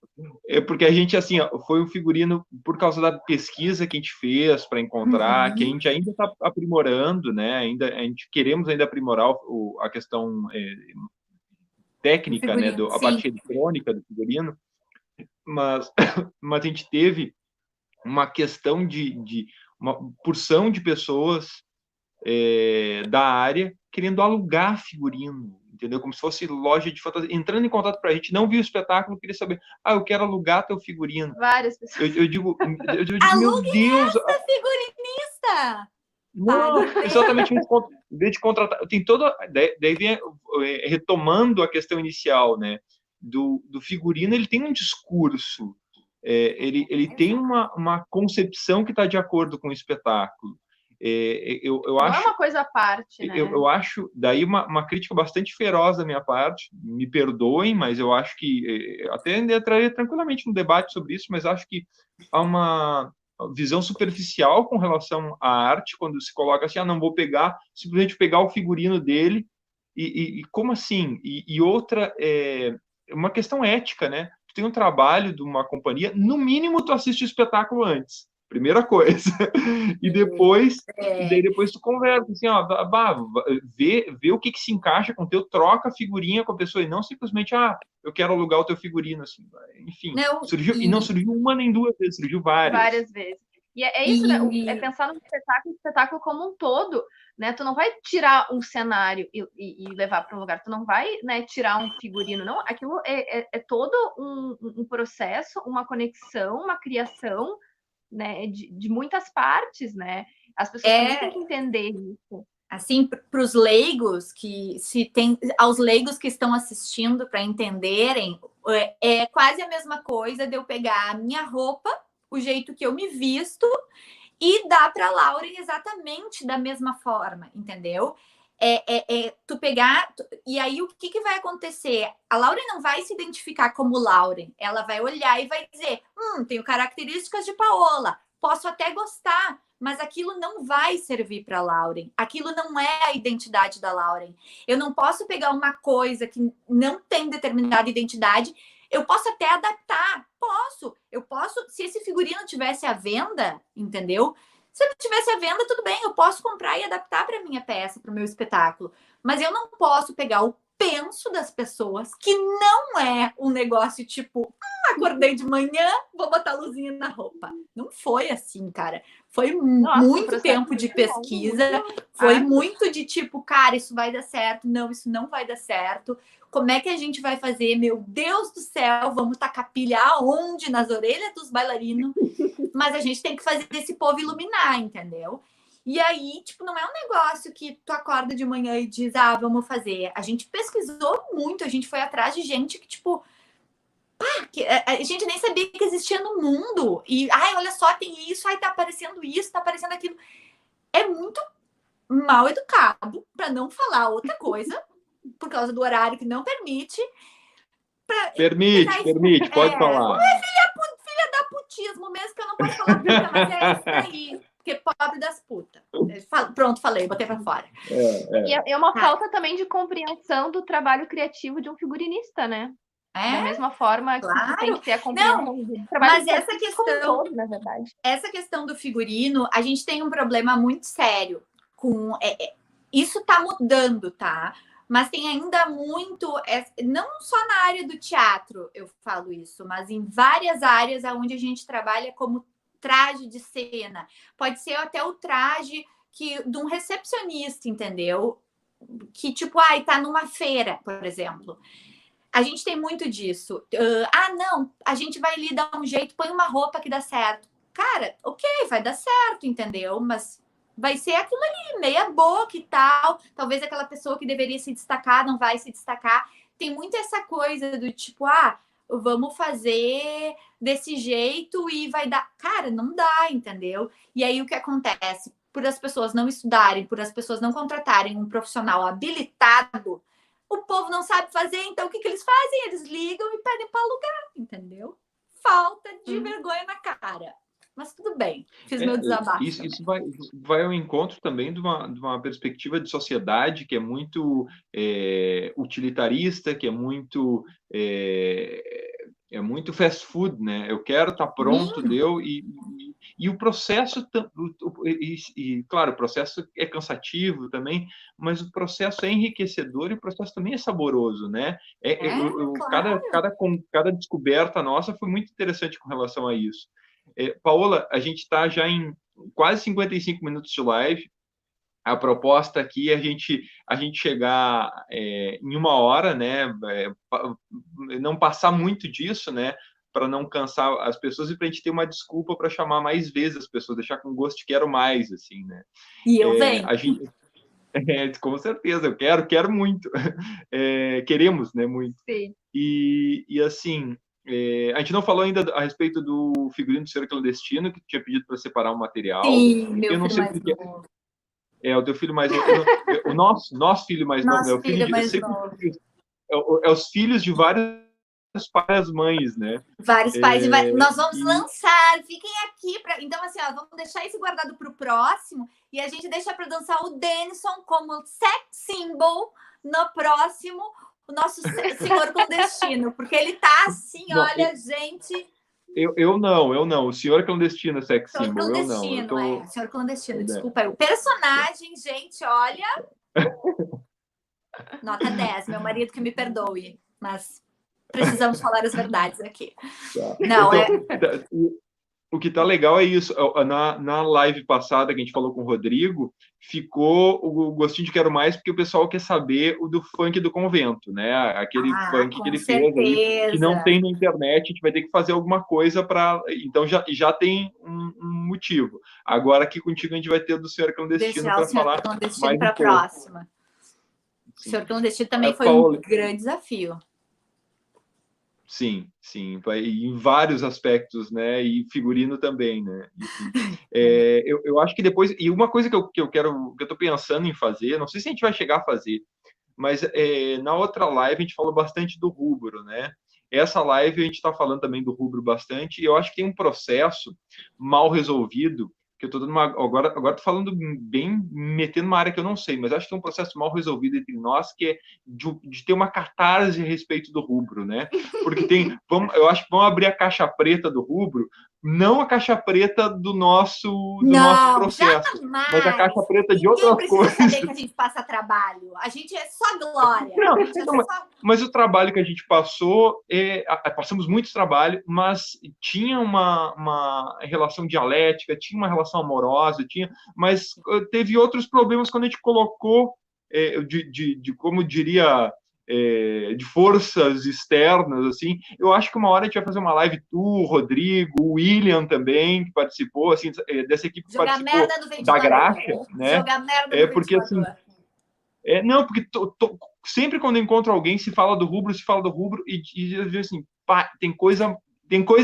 Porque a gente, assim, foi um figurino por causa da pesquisa que a gente fez para encontrar, que a gente ainda está aprimorando, né? A gente queremos ainda aprimorar a questão técnica, né, a parte eletrônica do figurino, mas a gente teve uma questão de uma porção de pessoas da área querendo alugar figurino, entendeu? Como se fosse loja de fantasia, entrando em contato para a gente, não viu o espetáculo, queria saber, eu quero alugar teu figurino. Várias pessoas. Eu digo meu Deus! Essa figurinista! Não, exatamente, em vez de contratar, tem toda, daí vem retomando a questão inicial, né, do figurino. Ele tem um discurso, ele tem uma concepção que está de acordo com o espetáculo. Eu acho, não é uma coisa à parte, né? Eu acho, daí uma crítica bastante feroz da minha parte, me perdoem, mas eu acho que, até entraria tranquilamente no debate sobre isso, mas acho que há uma visão superficial com relação à arte, quando se coloca assim, não vou simplesmente pegar o figurino dele, e como assim? E outra, uma questão ética, né? Tu tem um trabalho de uma companhia, no mínimo tu assiste o espetáculo antes, primeira coisa, e depois tu conversa, assim, vê o que se encaixa com o teu, troca a figurinha com a pessoa, e não simplesmente, eu quero alugar o teu figurino, assim, enfim, não surgiu uma nem duas vezes, surgiu várias. Várias vezes. E é isso, né? É pensar no espetáculo como um todo, né? Tu não vai tirar um cenário e levar para um lugar, tu não vai, né, tirar um figurino, não. Aquilo é todo um processo, uma conexão, uma criação, né, de muitas partes, né? As pessoas também têm que entender isso. Assim, para os leigos aos leigos que estão assistindo para entenderem, é quase a mesma coisa de eu pegar a minha roupa, o jeito que eu me visto, e dar para a Lauren exatamente da mesma forma, entendeu? Tu pegar... E aí, o que vai acontecer? A Lauren não vai se identificar como Lauren. Ela vai olhar e vai dizer, tenho características de Paola, posso até gostar, mas aquilo não vai servir para a Lauren. Aquilo não é a identidade da Lauren. Eu não posso pegar uma coisa que não tem determinada identidade. Eu posso até adaptar. Eu posso, se esse figurino tivesse à venda, entendeu? Se eu tivesse à venda, tudo bem, eu posso comprar e adaptar para minha peça, para o meu espetáculo. Mas eu não posso pegar o penso das pessoas, que não é um negócio tipo, acordei de manhã, vou botar luzinha na roupa. Não foi assim, cara. Foi muito tempo de pesquisa, foi muito de tipo, cara, isso vai dar certo, não, isso não vai dar certo. Como é que a gente vai fazer? Meu Deus do céu, vamos tacar pilha aonde? Nas orelhas dos bailarinos. Mas a gente tem que fazer esse povo iluminar, entendeu? E aí, tipo, não é um negócio que tu acorda de manhã e diz, vamos fazer. A gente pesquisou muito, a gente foi atrás de gente que, tipo, a gente nem sabia que existia no mundo. E, olha só, tem isso, tá aparecendo isso, tá aparecendo aquilo. É muito mal educado, para não falar outra coisa, por causa do horário que não permite. Permite, pode falar. Filha da putismo, mesmo que eu não posso falar puta, mas é isso aí. Porque pobre das putas. Pronto, falei, botei pra fora. E é uma falta também de compreensão do trabalho criativo de um figurinista, né? Da mesma forma que tu tem que ter a compreensão do trabalho. Mas essa questão, como todo, na verdade. Essa questão do figurino, a gente tem um problema muito sério com... isso tá mudando, tá? Mas tem ainda muito, não só na área do teatro eu falo isso, mas em várias áreas onde a gente trabalha como traje de cena. Pode ser até o traje de um recepcionista, entendeu? Que tipo, tá numa feira, por exemplo. A gente tem muito disso. Não, a gente vai ali dar um jeito, põe uma roupa que dá certo. Cara, ok, vai dar certo, entendeu? Mas vai ser aquilo ali, meia boca e tal. Talvez aquela pessoa que deveria se destacar não vai se destacar. Tem muito essa coisa do tipo, vamos fazer desse jeito e vai dar. Cara, não dá, entendeu? E aí o que acontece? Por as pessoas não estudarem, por as pessoas não contratarem um profissional habilitado, o povo não sabe fazer, então o que eles fazem? Eles ligam e pedem para alugar, entendeu? Falta de vergonha na cara. Mas tudo bem, fiz meu desabafo. Isso vai ao encontro também de uma perspectiva de sociedade que é muito utilitarista, que é muito fast food, né? Eu quero estar pronto, deu, e o processo, claro, o processo é cansativo também, mas o processo é enriquecedor e o processo também é saboroso, né? Claro. Cada descoberta nossa foi muito interessante com relação a isso. Paola, a gente está já em quase 55 minutos de live. A proposta aqui é a gente chegar em 1 hora, né? Não passar muito disso, né? Para não cansar as pessoas e para a gente ter uma desculpa para chamar mais vezes as pessoas, deixar com gosto de quero mais, assim, né? E eu venho. Com certeza, eu quero muito. Queremos, né? Muito. Sim. E assim, a gente não falou ainda a respeito do figurino do Senhor Clandestino, que tinha pedido para separar um material. Sim, meu eu não filho sei mais porque... novo. O teu filho mais novo. O nosso filho mais novo. Nosso filho mais novo. Os filhos de vários pais e mães, né? Vários pais. Nós vamos lançar. Fiquem aqui. Então, assim, vamos deixar isso guardado para o próximo. E a gente deixa para dançar o Denison como sex symbol no próximo. O nosso Senhor Clandestino. Porque ele tá assim, olha, gente... Eu não. O Senhor Clandestino é sex Senhor symbol, Clandestino, eu não. Senhor Clandestino, desculpa. O personagem, gente, olha... Nota 10, meu marido que me perdoe, mas precisamos falar as verdades aqui. Tá. Não, O que tá legal é isso. Na live passada que a gente falou com o Rodrigo, ficou o gostinho de quero mais, porque o pessoal quer saber o do funk do convento, né? Aquele funk que ele fez aí, que não tem na internet, a gente vai ter que fazer alguma coisa para. Então já tem um motivo. Agora aqui contigo a gente vai ter o do Senhor Clandestino para falar mais para a próxima. O Senhor Clandestino também foi um grande desafio. Sim, em vários aspectos, né? E figurino também, né? Enfim, eu acho que depois... E uma coisa que eu estou pensando em fazer, não sei se a gente vai chegar a fazer, mas na outra live a gente falou bastante do rubro, né? Essa live a gente está falando também do rubro bastante, e eu acho que tem um processo mal resolvido, que eu estou dando agora estou falando bem, metendo uma área que eu não sei, mas acho que tem um processo mal resolvido entre nós, que é de ter uma catarse a respeito do rubro, né? Porque eu acho que vamos abrir a caixa preta do rubro, não a caixa preta do nosso processo, jamais. mas a caixa preta de outras coisas. Ninguém precisa saber que a gente passa trabalho, a gente é só glória. Mas o trabalho que a gente passou, passamos muito trabalho, mas tinha uma relação dialética, tinha uma relação amorosa, mas teve outros problemas quando a gente colocou, como diria, de forças externas, assim. Eu acho que uma hora a gente vai fazer uma live, tu, o Rodrigo, o William também, que participou, assim, dessa equipe que participou da Graxa, né? Jogar merda no porque assim, não, porque sempre quando eu encontro alguém se fala do rubro e às vezes assim, pá, tem coisa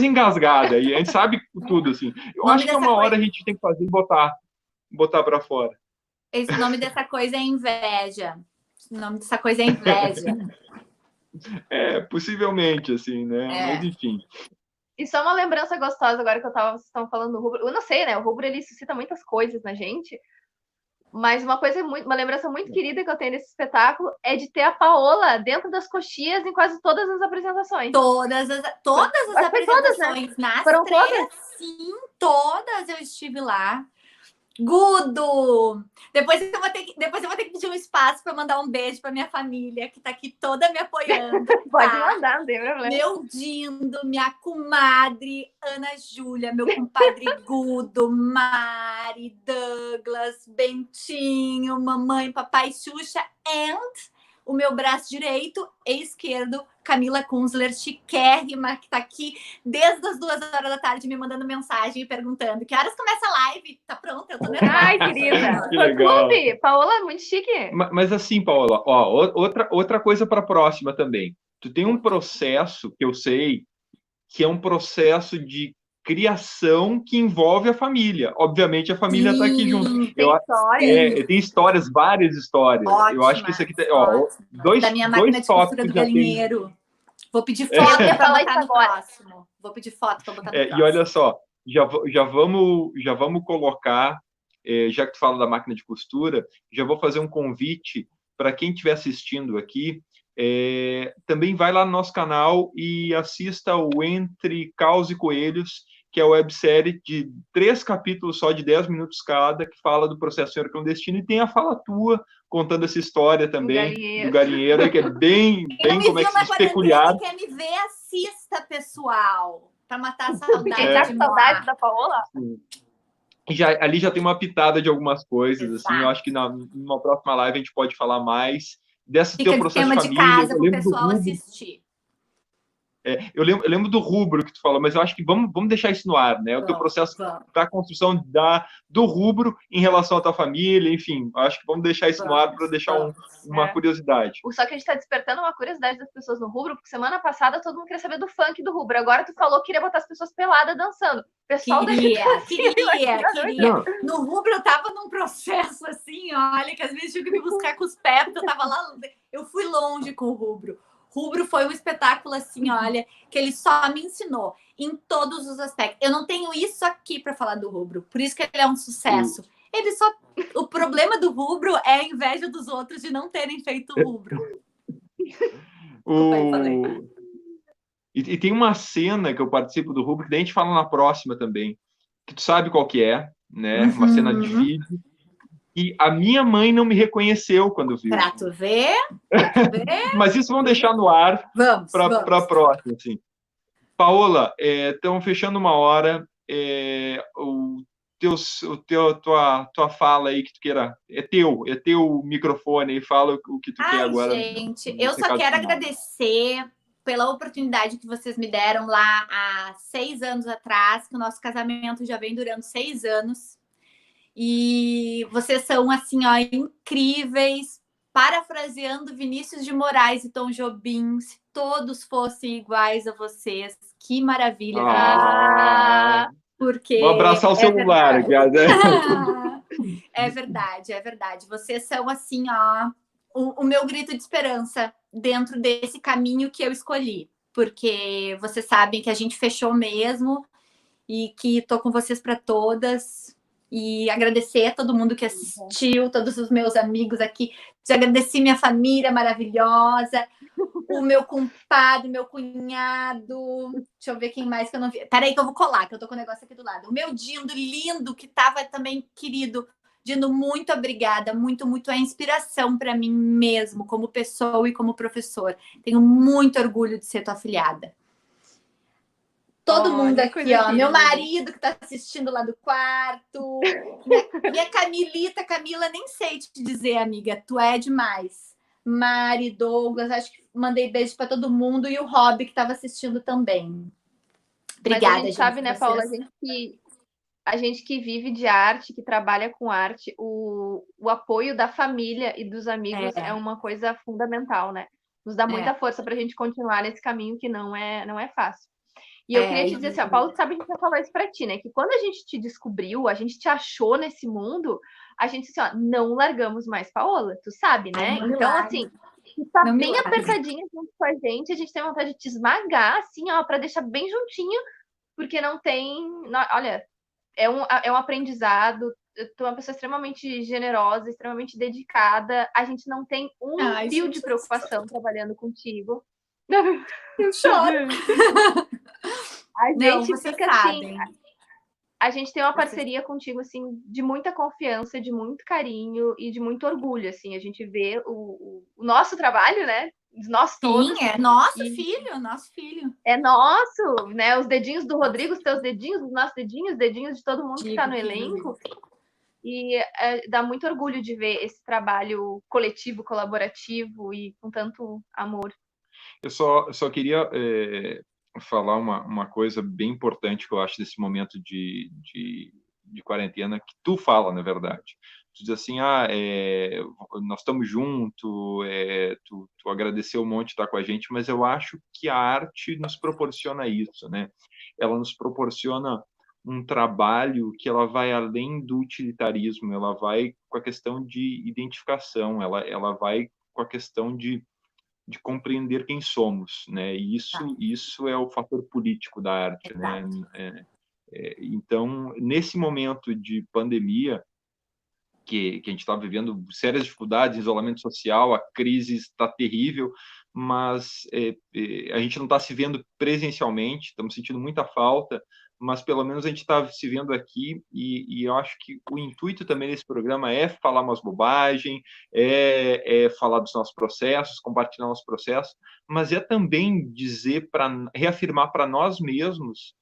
engasgada e a gente sabe tudo, assim. Eu acho que uma hora a gente tem que fazer e botar para fora. Esse nome dessa coisa é inveja. O nome dessa coisa é inveja. Possivelmente, assim, né? Mas enfim. E só uma lembrança gostosa agora que vocês estão falando do rubro. Eu não sei, né? O rubro ele suscita muitas coisas na gente. Mas uma lembrança muito querida que eu tenho desse espetáculo é de ter a Paola dentro das coxias em quase todas as apresentações. Todas as apresentações, todas, né? nas Foram 3, todas? sim, todas eu estive lá. Gudo! Depois eu vou ter que pedir um espaço para mandar um beijo para minha família, que está aqui toda me apoiando. Pode tá? mandar, não tem problema. Meu Dindo, minha comadre Ana Júlia, meu compadre Gudo, Mari, Douglas, Bentinho, mamãe, papai, Xuxa, and o meu braço direito e esquerdo, Camila Kunzler, chiquérrima, que tá aqui desde as 2 horas da tarde me mandando mensagem e perguntando que horas começa a live? Tá pronta? Eu tô nervosa. Ai, querida. Que legal. Clube, Paola, muito chique. Mas assim, Paola, ó, outra coisa para a próxima também. Tu tem um processo que eu sei que é um processo de criação que envolve a família. Obviamente, a família está aqui junto. Tem histórias, várias histórias. Ótima, eu acho que isso aqui tem, dois da minha máquina de costura do galinheiro. Vou pedir foto para botar no próximo. Vou pedir foto para botar no próximo. E olha só, já vamos colocar, já que tu fala da máquina de costura, já vou fazer um convite para quem estiver assistindo aqui. Também vai lá no nosso canal e assista o Entre Caos e Coelhos, que é a websérie de 3 capítulos só de 10 minutos cada, que fala do processo Senhor Clandestino, e tem a fala tua contando essa história também do galinheiro, que é bem como é que se diz, peculiar. Quem quer me ver, assista, pessoal, para matar a saudade. Tá com saudade da Paola? Sim. Ali já tem uma pitada de algumas coisas, assim, eu acho que numa próxima live a gente pode falar mais desse teu processo de família. De casa para o pessoal assistir. Eu lembro do rubro que tu falou, mas eu acho que vamos deixar isso no ar, né? O teu processo da construção do rubro em relação à tua família, enfim, acho que vamos deixar isso no ar para deixar uma curiosidade. Só que a gente está despertando uma curiosidade das pessoas no rubro, porque semana passada todo mundo queria saber do funk do rubro. Agora tu falou que queria botar as pessoas peladas dançando. O pessoal queria. No rubro eu tava num processo assim, olha, que às vezes tinha que me buscar com os pés, porque eu tava lá, eu fui longe com o rubro. Rubro foi um espetáculo assim, olha, que ele só me ensinou em todos os aspectos. Eu não tenho isso aqui para falar do rubro, por isso que ele é um sucesso. O problema do rubro é a inveja dos outros de não terem feito o rubro. E tem uma cena que eu participo do rubro, que daí a gente fala na próxima também, que tu sabe qual que é, né? Uma cena de vídeo. E a minha mãe não me reconheceu quando viu. Pra tu ver? Mas isso vamos deixar no ar para a próxima. Assim. Paola, estamos fechando uma hora. Tua fala aí que tu queira. É teu microfone aí, fala o que tu quer agora. Gente, eu só quero agradecer pela oportunidade que vocês me deram lá há 6 anos atrás, que o nosso casamento já vem durando 6 anos. E vocês são, assim, ó, incríveis. Parafraseando Vinícius de Moraes e Tom Jobim, se todos fossem iguais a vocês, que maravilha. Porque vou abraçar o celular, cara. É verdade. Vocês são, assim, ó, o meu grito de esperança dentro desse caminho que eu escolhi. Porque vocês sabem que a gente fechou mesmo e que tô com vocês para todas. E agradecer a todo mundo que assistiu, todos os meus amigos aqui. Agradeci minha família maravilhosa, o meu compadre, meu cunhado. Deixa eu ver quem mais que eu não vi. Peraí que eu vou colar, que eu tô com o negócio aqui do lado. O meu Dindo lindo, que tava também querido. Dindo, muito obrigada. Muito, muito. É inspiração para mim mesmo, como pessoa e como professor. Tenho muito orgulho de ser tua afilhada. Todo mundo aqui, ó. Meu marido que tá assistindo lá do quarto. Minha Camila, nem sei te dizer, amiga. Tu é demais. Mari, Douglas, acho que mandei beijo para todo mundo. E o Rob, que estava assistindo também. Obrigada, mas a gente sabe, né, Paula? A gente que vive de arte, que trabalha com arte, o apoio da família e dos amigos é uma coisa fundamental, né? Nos dá muita força para a gente continuar nesse caminho que não é fácil. E eu queria te dizer assim, ó, Paulo, sabe, a gente vai falar isso pra ti, né? Que quando a gente te descobriu, a gente te achou nesse mundo, a gente assim, ó, não largamos mais Paola, tu sabe, né? Então, assim, tu tá bem apertadinha junto com a gente tem vontade de te esmagar, assim, ó, pra deixar bem juntinho, porque não tem... Olha, é um aprendizado, tu é uma pessoa extremamente generosa, extremamente dedicada. A gente não tem um fio de preocupação trabalhando contigo. Eu choro. A gente Não, fica assim. A gente tem uma parceria contigo, assim, de muita confiança, de muito carinho e de muito orgulho, assim. A gente vê o nosso trabalho, né? Nós todos. Sim, é nosso filho, nosso filho. É nosso, né? Os dedinhos do Rodrigo, os teus dedinhos, os nossos dedinhos, os dedinhos de todo mundo que está no elenco. E dá muito orgulho de ver esse trabalho coletivo, colaborativo e com tanto amor. Eu só queria falar uma coisa bem importante que eu acho desse momento de quarentena, que tu fala, na verdade. Tu diz assim, nós estamos juntos, tu agradeceu um monte de estar com a gente, mas eu acho que a arte nos proporciona isso, né? Ela nos proporciona um trabalho que ela vai além do utilitarismo, ela vai com a questão de identificação, ela vai com a questão de compreender quem somos, né? E isso é o fator político da arte, né? Então, nesse momento de pandemia, que a gente está vivendo sérias dificuldades, isolamento social, a crise está terrível, mas a gente não está se vendo presencialmente, estamos sentindo muita falta, mas pelo menos a gente está se vendo aqui e eu acho que o intuito também desse programa é falar umas bobagens, é falar dos nossos processos, compartilhar nossos processos, mas é também dizer, reafirmar para nós mesmos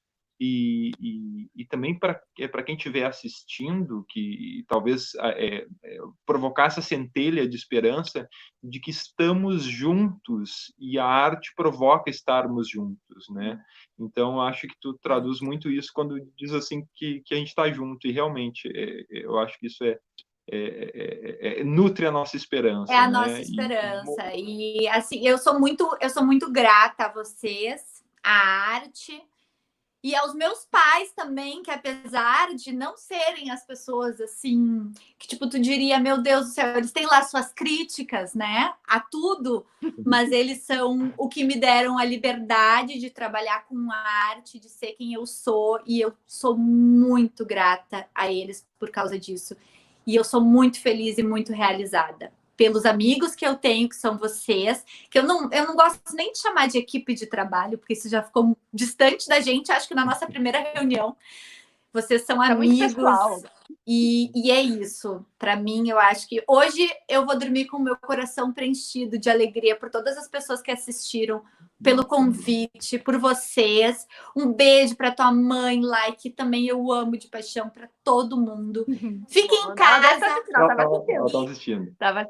e também para quem estiver assistindo, que talvez provocar essa centelha de esperança de que estamos juntos e a arte provoca estarmos juntos, né? Então, acho que tu traduz muito isso quando diz assim que a gente está junto, e realmente eu acho que isso nutre a nossa esperança. É a nossa esperança. E assim, eu sou muito grata a vocês, à arte. E aos meus pais também, que apesar de não serem as pessoas assim, que tipo, tu diria, meu Deus do céu, eles têm lá suas críticas, né, a tudo, mas eles são o que me deram a liberdade de trabalhar com a arte, de ser quem eu sou, e eu sou muito grata a eles por causa disso. E eu sou muito feliz e muito realizada pelos amigos que eu tenho, que são vocês, que eu não gosto nem de chamar de equipe de trabalho, porque isso já ficou distante da gente, acho que na nossa primeira reunião. Vocês são amigos. E é isso. Para mim, eu acho que hoje eu vou dormir com o meu coração preenchido de alegria por todas as pessoas que assistiram, pelo convite, por vocês. Um beijo para tua mãe, que também eu amo de paixão, para todo mundo. Fiquem em casa. Tava assistindo. Tá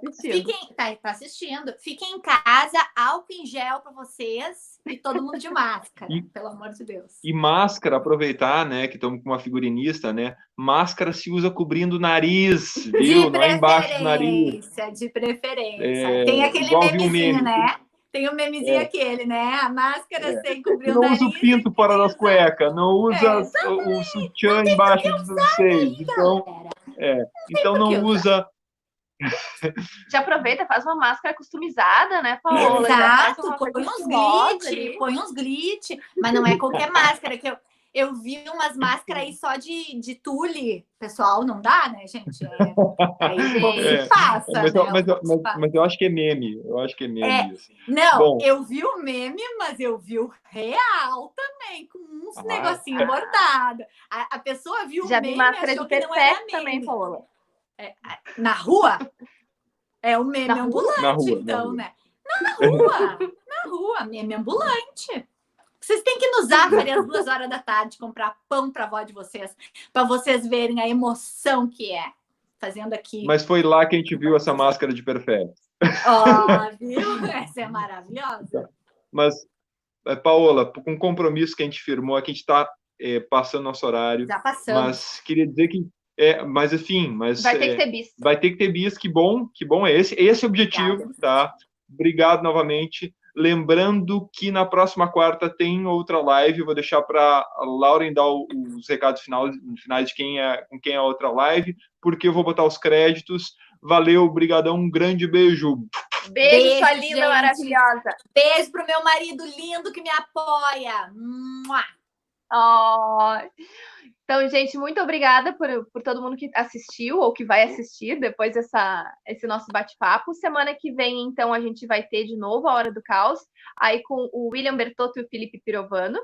assistindo. Fiquem em casa, álcool em gel para vocês e todo mundo de máscara, pelo amor de Deus. E máscara, aproveitar, né, que estamos com uma figurinista, né? Máscara se usa cobrindo o nariz, viu? Não é embaixo do nariz. De preferência. Tem aquele memezinho, né? Tem o memezinho aquele, né? A máscara sem cobrir o nariz. Não usa o pinto fora das cuecas, não usa o sutiã embaixo dos seios. Então não usa. Já aproveita, faz uma máscara customizada, né, Paola? Exato, põe uns glitch, mas não é qualquer máscara que eu vi umas máscaras aí só de tule. Pessoal, não dá, né, gente? Aí o povo se passa, mas eu acho que é meme. Eu acho que é meme. Assim. Não, bom, eu vi o meme, mas eu vi o real também, com uns negocinhos bordados. A pessoa viu o meme e achou que não era meme. Também, Paola. Na rua? É o meme ambulante, então, né? Na rua, meme ambulante. Vocês têm que nos usar às 2 horas da tarde, comprar pão para a avó de vocês, para vocês verem a emoção que é fazendo aqui. Mas foi lá que a gente viu essa máscara de perfeito. Viu? Essa é maravilhosa. Mas, Paola, com o compromisso que a gente firmou, aqui a gente está passando nosso horário. Já passamos. Mas queria dizer que mas enfim, vai ter que ter bis. Vai ter que ter bis, que bom é esse é o objetivo. Obrigada. Tá? Obrigado novamente. Lembrando que na próxima quarta tem outra live, vou deixar para a Lauren dar os recados finais de com quem é a outra live, porque eu vou botar os créditos. Valeu, brigadão, um grande beijo. Beijo, sua linda, gente. Maravilhosa. Beijo pro meu marido lindo que me apoia. Então Então, gente, muito obrigada por todo mundo que assistiu ou que vai assistir depois esse nosso bate-papo. Semana que vem, então, a gente vai ter de novo a Hora do Caos, aí com o William Bertotto e o Felipe Pirovano,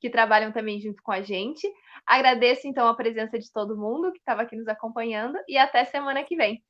que trabalham também junto com a gente. Agradeço, então, a presença de todo mundo que estava aqui nos acompanhando e até semana que vem.